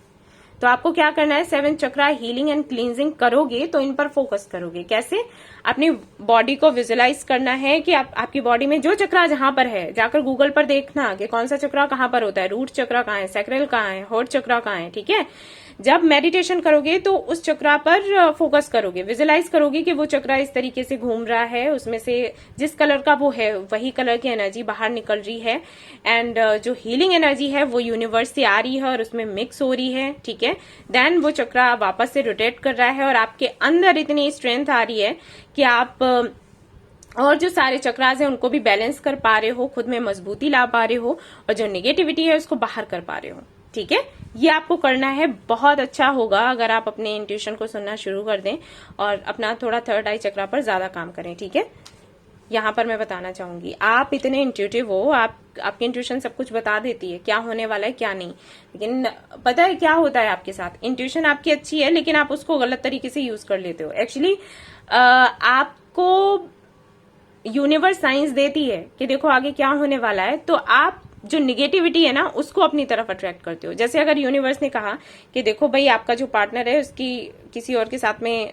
तो आपको क्या करना है, 7 चक्रा हीलिंग एंड क्लींजिंग करोगे तो इन पर फोकस करोगे। कैसे? अपनी बॉडी को विजुलाइज करना है कि आपकी बॉडी में जो चक्रा जहां पर है, जाकर गूगल पर देखना कि कौन सा चक्रा कहां पर होता है, रूट चक्रा कहाँ है, सैक्रल कहाँ है, हार्ट चक्रा कहाँ है, ठीक है। जब मेडिटेशन करोगे तो उस चक्रा पर फोकस करोगे, विजुलाइज करोगे कि वो चक्रा इस तरीके से घूम रहा है, उसमें से जिस कलर का वो है वही कलर की एनर्जी बाहर निकल रही है, एंड जो हीलिंग एनर्जी है वो यूनिवर्स से आ रही है और उसमें मिक्स हो रही है, ठीक है। देन वो चक्रा वापस से रोटेट कर रहा है और आपके अंदर इतनी स्ट्रेंथ आ रही है कि आप और जो सारे चक्रास हैं उनको भी बैलेंस कर पा रहे हो, खुद में मजबूती ला पा रहे हो, और जो नेगेटिविटी है उसको बाहर कर पा रहे हो, ठीक है। ये आपको करना है। बहुत अच्छा होगा अगर आप अपने इंट्यूशन को सुनना शुरू कर दें और अपना थोड़ा थर्ड आई चक्रा पर ज्यादा काम करें, ठीक है। यहाँ पर मैं बताना चाहूंगी, आप इतने इंट्यूटिव हो, आपकी इंट्यूशन सब कुछ बता देती है क्या होने वाला है क्या नहीं, लेकिन पता है क्या होता है आपके साथ, इंट्यूशन आपकी अच्छी है लेकिन आप उसको गलत तरीके से यूज कर लेते हो। एक्चुअली आपको यूनिवर्स साइंस देती है कि देखो आगे क्या होने वाला है, तो आप जो निगेटिविटी है ना उसको अपनी तरफ अट्रैक्ट करते हो। जैसे अगर यूनिवर्स ने कहा कि देखो भाई आपका जो पार्टनर है उसकी किसी और के साथ में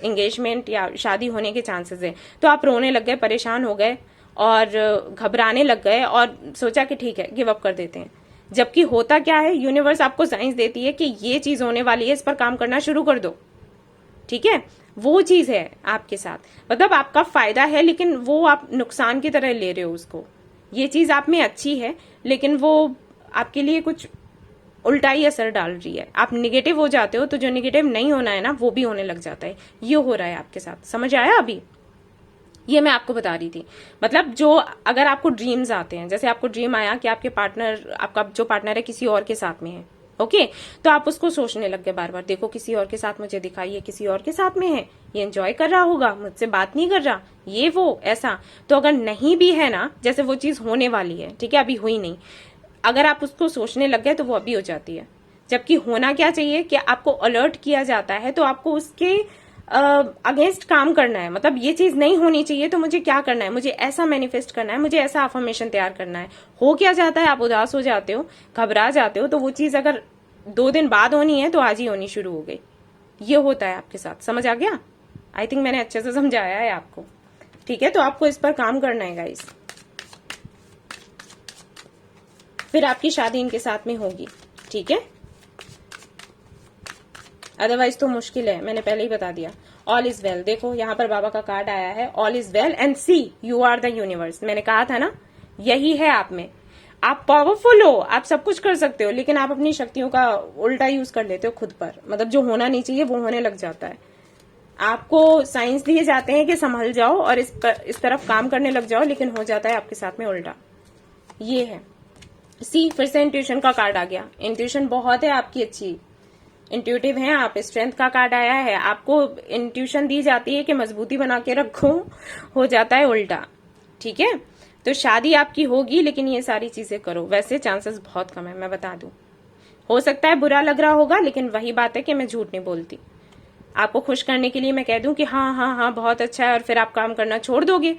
एंगेजमेंट या शादी होने के चांसेस है, तो आप रोने लग गए, परेशान हो गए और घबराने लग गए और सोचा कि ठीक है गिव अप कर देते हैं। जबकि होता क्या है, यूनिवर्स आपको साइंस देती है कि ये चीज होने वाली है, इस पर काम करना शुरू कर दो, ठीक है। वो चीज है आपके साथ, मतलब आपका फायदा है लेकिन वो आप नुकसान की तरह ले रहे हो उसको। ये चीज आप में अच्छी है लेकिन वो आपके लिए कुछ उल्टा ही असर डाल रही है, आप निगेटिव हो जाते हो, तो जो निगेटिव नहीं होना है ना वो भी होने लग जाता है। ये हो रहा है आपके साथ, समझ आया अभी? ये मैं आपको बता रही थी। मतलब जो अगर आपको ड्रीम्स आते हैं, जैसे आपको ड्रीम आया कि आपका जो पार्टनर है किसी और के साथ में है, ओके, तो आप उसको सोचने लग गए बार बार, देखो किसी और के साथ मुझे दिखाई है, किसी और के साथ में है, ये एंजॉय कर रहा होगा, मुझसे बात नहीं कर रहा, ये वो ऐसा। तो अगर नहीं भी है ना, जैसे वो चीज होने वाली है, ठीक है, अभी हुई नहीं, अगर आप उसको सोचने लग गए तो वो अभी हो जाती है। जबकि होना क्या चाहिए कि आपको अलर्ट किया जाता है, तो आपको उसके अगेंस्ट काम करना है। मतलब ये चीज नहीं होनी चाहिए तो मुझे क्या करना है, मुझे ऐसा मैनिफेस्ट करना है, मुझे ऐसा अफर्मेशन तैयार करना है। हो क्या जाता है, आप उदास हो जाते हो, घबरा जाते हो, तो वो चीज अगर 2 दिन बाद होनी है तो आज ही होनी शुरू हो गई। ये होता है आपके साथ, समझ आ गया? आई थिंक मैंने अच्छे से समझाया है आपको, ठीक है। तो आपको इस पर काम करना है गाइस, फिर आपकी शादी इनके साथ में होगी, ठीक है। अदरवाइज तो मुश्किल है, मैंने पहले ही बता दिया। ऑल इज वेल, देखो यहाँ पर बाबा का कार्ड आया है, all is well and see you are the universe. मैंने कहा था ना, यही है आप में, आप पावरफुल हो, आप सब कुछ कर सकते हो, लेकिन आप अपनी शक्तियों का उल्टा यूज कर लेते हो खुद पर। मतलब जो होना नहीं चाहिए वो होने लग जाता है। आपको साइंस दिए जाते हैं कि संभल जाओ और इस तरफ काम करने लग जाओ, लेकिन हो जाता है आपके साथ में उल्टा। ये है सी, फिर से इंट्यूशन का कार्ड आ गया। इंट्यूशन बहुत है आपकी अच्छी, इंट्यूटिव है आप, स्ट्रेंथ का कार्ड आया है। आपको इंट्यूशन दी जाती है कि मजबूती बना के रखो, हो जाता है उल्टा, ठीक है। तो शादी आपकी होगी, लेकिन ये सारी चीजें करो। वैसे चांसेस बहुत कम है, मैं बता दूं। हो सकता है बुरा लग रहा होगा, लेकिन वही बात है कि मैं झूठ नहीं बोलती। आपको खुश करने के लिए मैं कह दूं कि हाँ हाँ हाँ बहुत अच्छा है, और फिर आप काम करना छोड़ दोगे,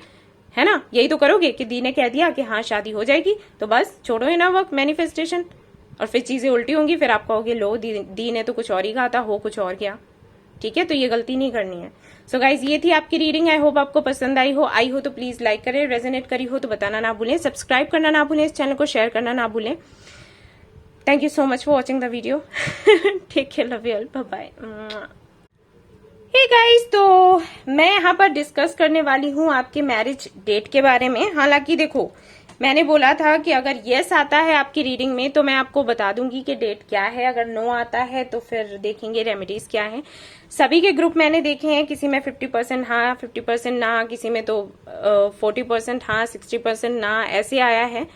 है ना? यही तो करोगे कि दी ने कह दिया कि हाँ शादी हो जाएगी, तो बस छोड़ो ही ना वर्क मैनिफेस्टेशन, और फिर चीजें उल्टी होंगी, फिर आप कहोगे लो दी ने तो कुछ और ही कहा था, हो कुछ और गया, ठीक है। तो ये गलती नहीं करनी है। सो गाइज, ये थी आपकी रीडिंग। आई होप आपको पसंद आई हो तो प्लीज लाइक करें, रेजोनेट करी हो तो बताना ना भूलें, सब्सक्राइब करना ना भूलें, इस चैनल को शेयर करना ना भूलें। Thank you so much for watching the video. Take care, love you all, bye bye. Hey guys, तो मैं यहाँ पर डिस्कस करने वाली हूँ आपके मैरिज डेट के बारे में। हालांकि देखो, मैंने बोला था कि अगर यस आता है आपकी रीडिंग में तो मैं आपको बता दूंगी कि डेट क्या है, अगर नो आता है तो फिर देखेंगे रेमेडीज क्या है। सभी के ग्रुप मैंने देखे हैं, किसी में 50% हाँ 50% ना, किसी में तो 40% हाँ 60% ना, ऐसे आया है।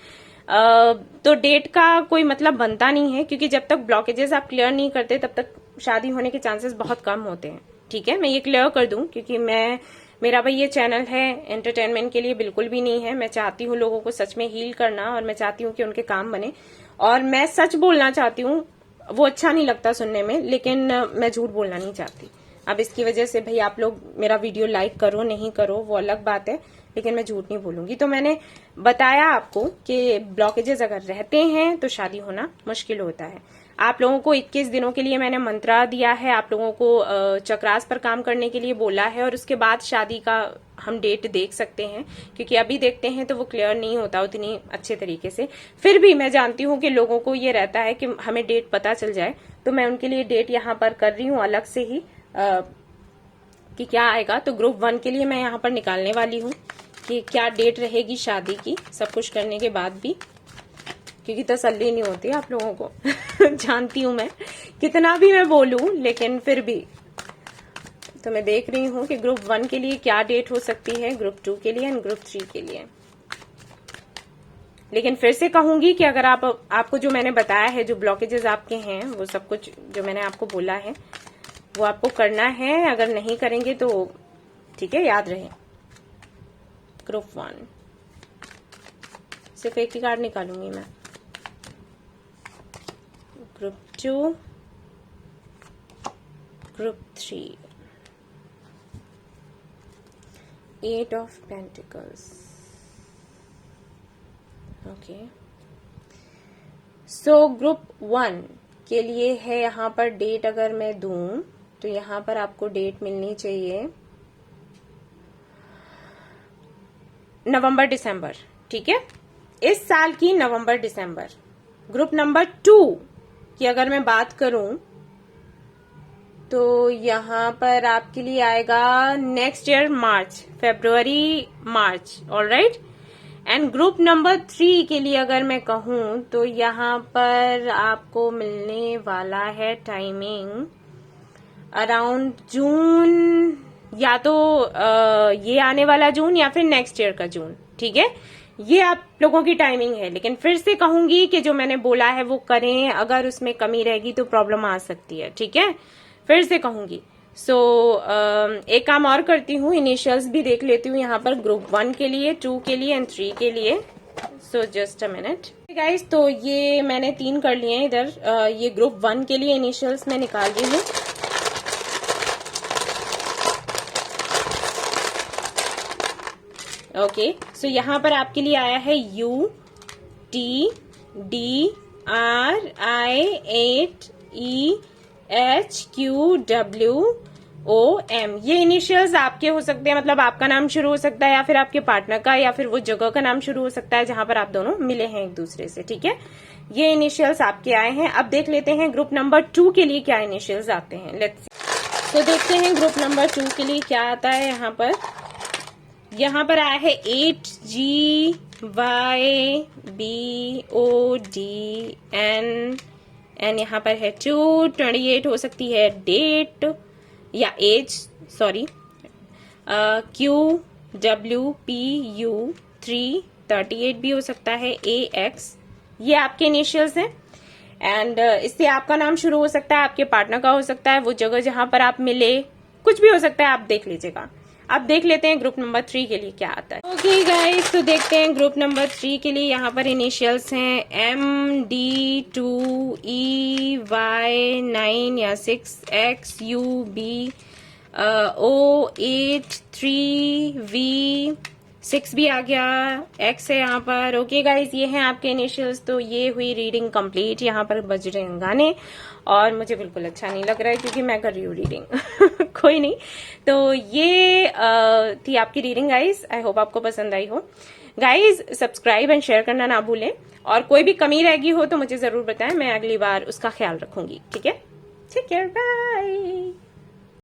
तो डेट का कोई मतलब बनता नहीं है, क्योंकि जब तक ब्लॉकेजेस आप क्लियर नहीं करते तब तक शादी होने के चांसेस बहुत कम होते हैं। ठीक है, मैं ये क्लियर कर दूं, क्योंकि मेरा भाई ये चैनल है एंटरटेनमेंट के लिए बिल्कुल भी नहीं है। मैं चाहती हूँ लोगों को सच में हील करना, और मैं चाहती हूँ कि उनके काम बने, और मैं सच बोलना चाहती हूँ। वो अच्छा नहीं लगता सुनने में, लेकिन मैं झूठ बोलना नहीं चाहती। अब इसकी वजह से भाई आप लोग मेरा वीडियो लाइक करो नहीं करो वो अलग बात है, लेकिन मैं झूठ नहीं बोलूंगी। तो मैंने बताया आपको कि ब्लॉकेजेस अगर रहते हैं तो शादी होना मुश्किल होता है। आप लोगों को 21 दिनों के लिए मैंने मंत्रा दिया है, आप लोगों को चक्रास पर काम करने के लिए बोला है, और उसके बाद शादी का हम डेट देख सकते हैं, क्योंकि अभी देखते हैं तो वो क्लियर नहीं होता उतनी अच्छे तरीके से। फिर भी मैं जानती हूँ कि लोगों को ये रहता है कि हमें डेट पता चल जाए, तो मैं उनके लिए डेट यहाँ पर कर रही हूँ अलग से ही कि क्या आएगा। तो ग्रुप 1 के लिए मैं यहाँ पर निकालने वाली हूँ कि क्या डेट रहेगी शादी की, सब कुछ करने के बाद भी, क्योंकि तसल्ली नहीं होती आप लोगों को जानती हूं मैं, कितना भी मैं बोलूं, लेकिन फिर भी। तो मैं देख रही हूं कि ग्रुप 1 के लिए क्या डेट हो सकती है, ग्रुप 2 के लिए एंड ग्रुप 3 के लिए। लेकिन फिर से कहूंगी कि अगर आपको जो मैंने बताया है, जो ब्लॉकेजेस आपके हैं, वो सब कुछ जो मैंने आपको बोला है वो आपको करना है। अगर नहीं करेंगे तो ठीक है, याद रहे। ग्रुप 1 सिर्फ एक ही कार्ड निकालूंगी मैं। Group 2, group 3, 8 of pentacles. Okay, so group 1 के लिए है यहाँ पर डेट, अगर मैं दूं तो यहाँ पर आपको डेट मिलनी चाहिए नवंबर दिसंबर। ठीक है, इस साल की नवंबर दिसंबर। ग्रुप नंबर 2 की अगर मैं बात करूं तो यहाँ पर आपके लिए आएगा next year March, February March. Alright, and group number 3 के लिए अगर मैं कहूं तो यहाँ पर आपको मिलने वाला है टाइमिंग अराउंड जून, या तो ये आने वाला जून या फिर नेक्स्ट ईयर का जून। ठीक है, ये आप लोगों की टाइमिंग है। लेकिन फिर से कहूंगी कि जो मैंने बोला है वो करें, अगर उसमें कमी रहेगी तो प्रॉब्लम आ सकती है। ठीक है, फिर से कहूंगी। सो एक काम और करती हूँ, इनिशियल्स भी देख लेती हूँ यहाँ पर ग्रुप 1 के लिए, 2 के लिए एंड 3 के लिए। So just a minute guys, तो ये मैंने 3 कर लिए हैं इधर। ये ग्रुप 1 के लिए इनिशियल्स मैं निकाल रही हूँ। ओके, सो यहाँ पर आपके लिए आया है UTDRI 8EHQWOM। ये इनिशियल्स आपके हो सकते हैं, मतलब आपका नाम शुरू हो सकता है, या फिर आपके पार्टनर का, या फिर वो जगह का नाम शुरू हो सकता है जहां पर आप दोनों मिले हैं एक दूसरे से। ठीक है, ये इनिशियल्स आपके आए हैं। अब देख लेते हैं ग्रुप नंबर 2 के लिए क्या इनिशियल्स आते हैं। लेट्स तो देखते हैं ग्रुप नंबर 2 के लिए क्या आता है। यहाँ पर आया है 8GYBODN, एंड यहाँ पर है 228 हो सकती है डेट या एज, सॉरी। QWPU 338 भी हो सकता है, AX। ये आपके इनिशियल्स हैं, एंड इससे आपका नाम शुरू हो सकता है, आपके पार्टनर का हो सकता है, वो जगह जहां पर आप मिले, कुछ भी हो सकता है, आप देख लीजिएगा। अब देख लेते हैं ग्रुप नंबर 3 के लिए क्या आता है। ओके गाइस, तो देखते हैं ग्रुप नंबर 3 के लिए। यहाँ पर इनिशियल्स हैं MD2EY9 या 6XUB O83V6 भी आ गया, X है यहाँ पर। ओके गाइस, ये हैं आपके इनिशियल्स। तो ये हुई रीडिंग कंप्लीट। यहाँ पर बज रहे हैं गाने और मुझे बिल्कुल अच्छा नहीं लग रहा है क्योंकि मैं कर रही हूँ रीडिंग कोई नहीं। तो ये थी आपकी रीडिंग गाइस। आई होप आपको पसंद आई हो। गाइस सब्सक्राइब एंड शेयर करना ना भूलें, और कोई भी कमी रह गई हो तो मुझे जरूर बताएं, मैं अगली बार उसका ख्याल रखूंगी। ठीक है, टेक केयर, बाय।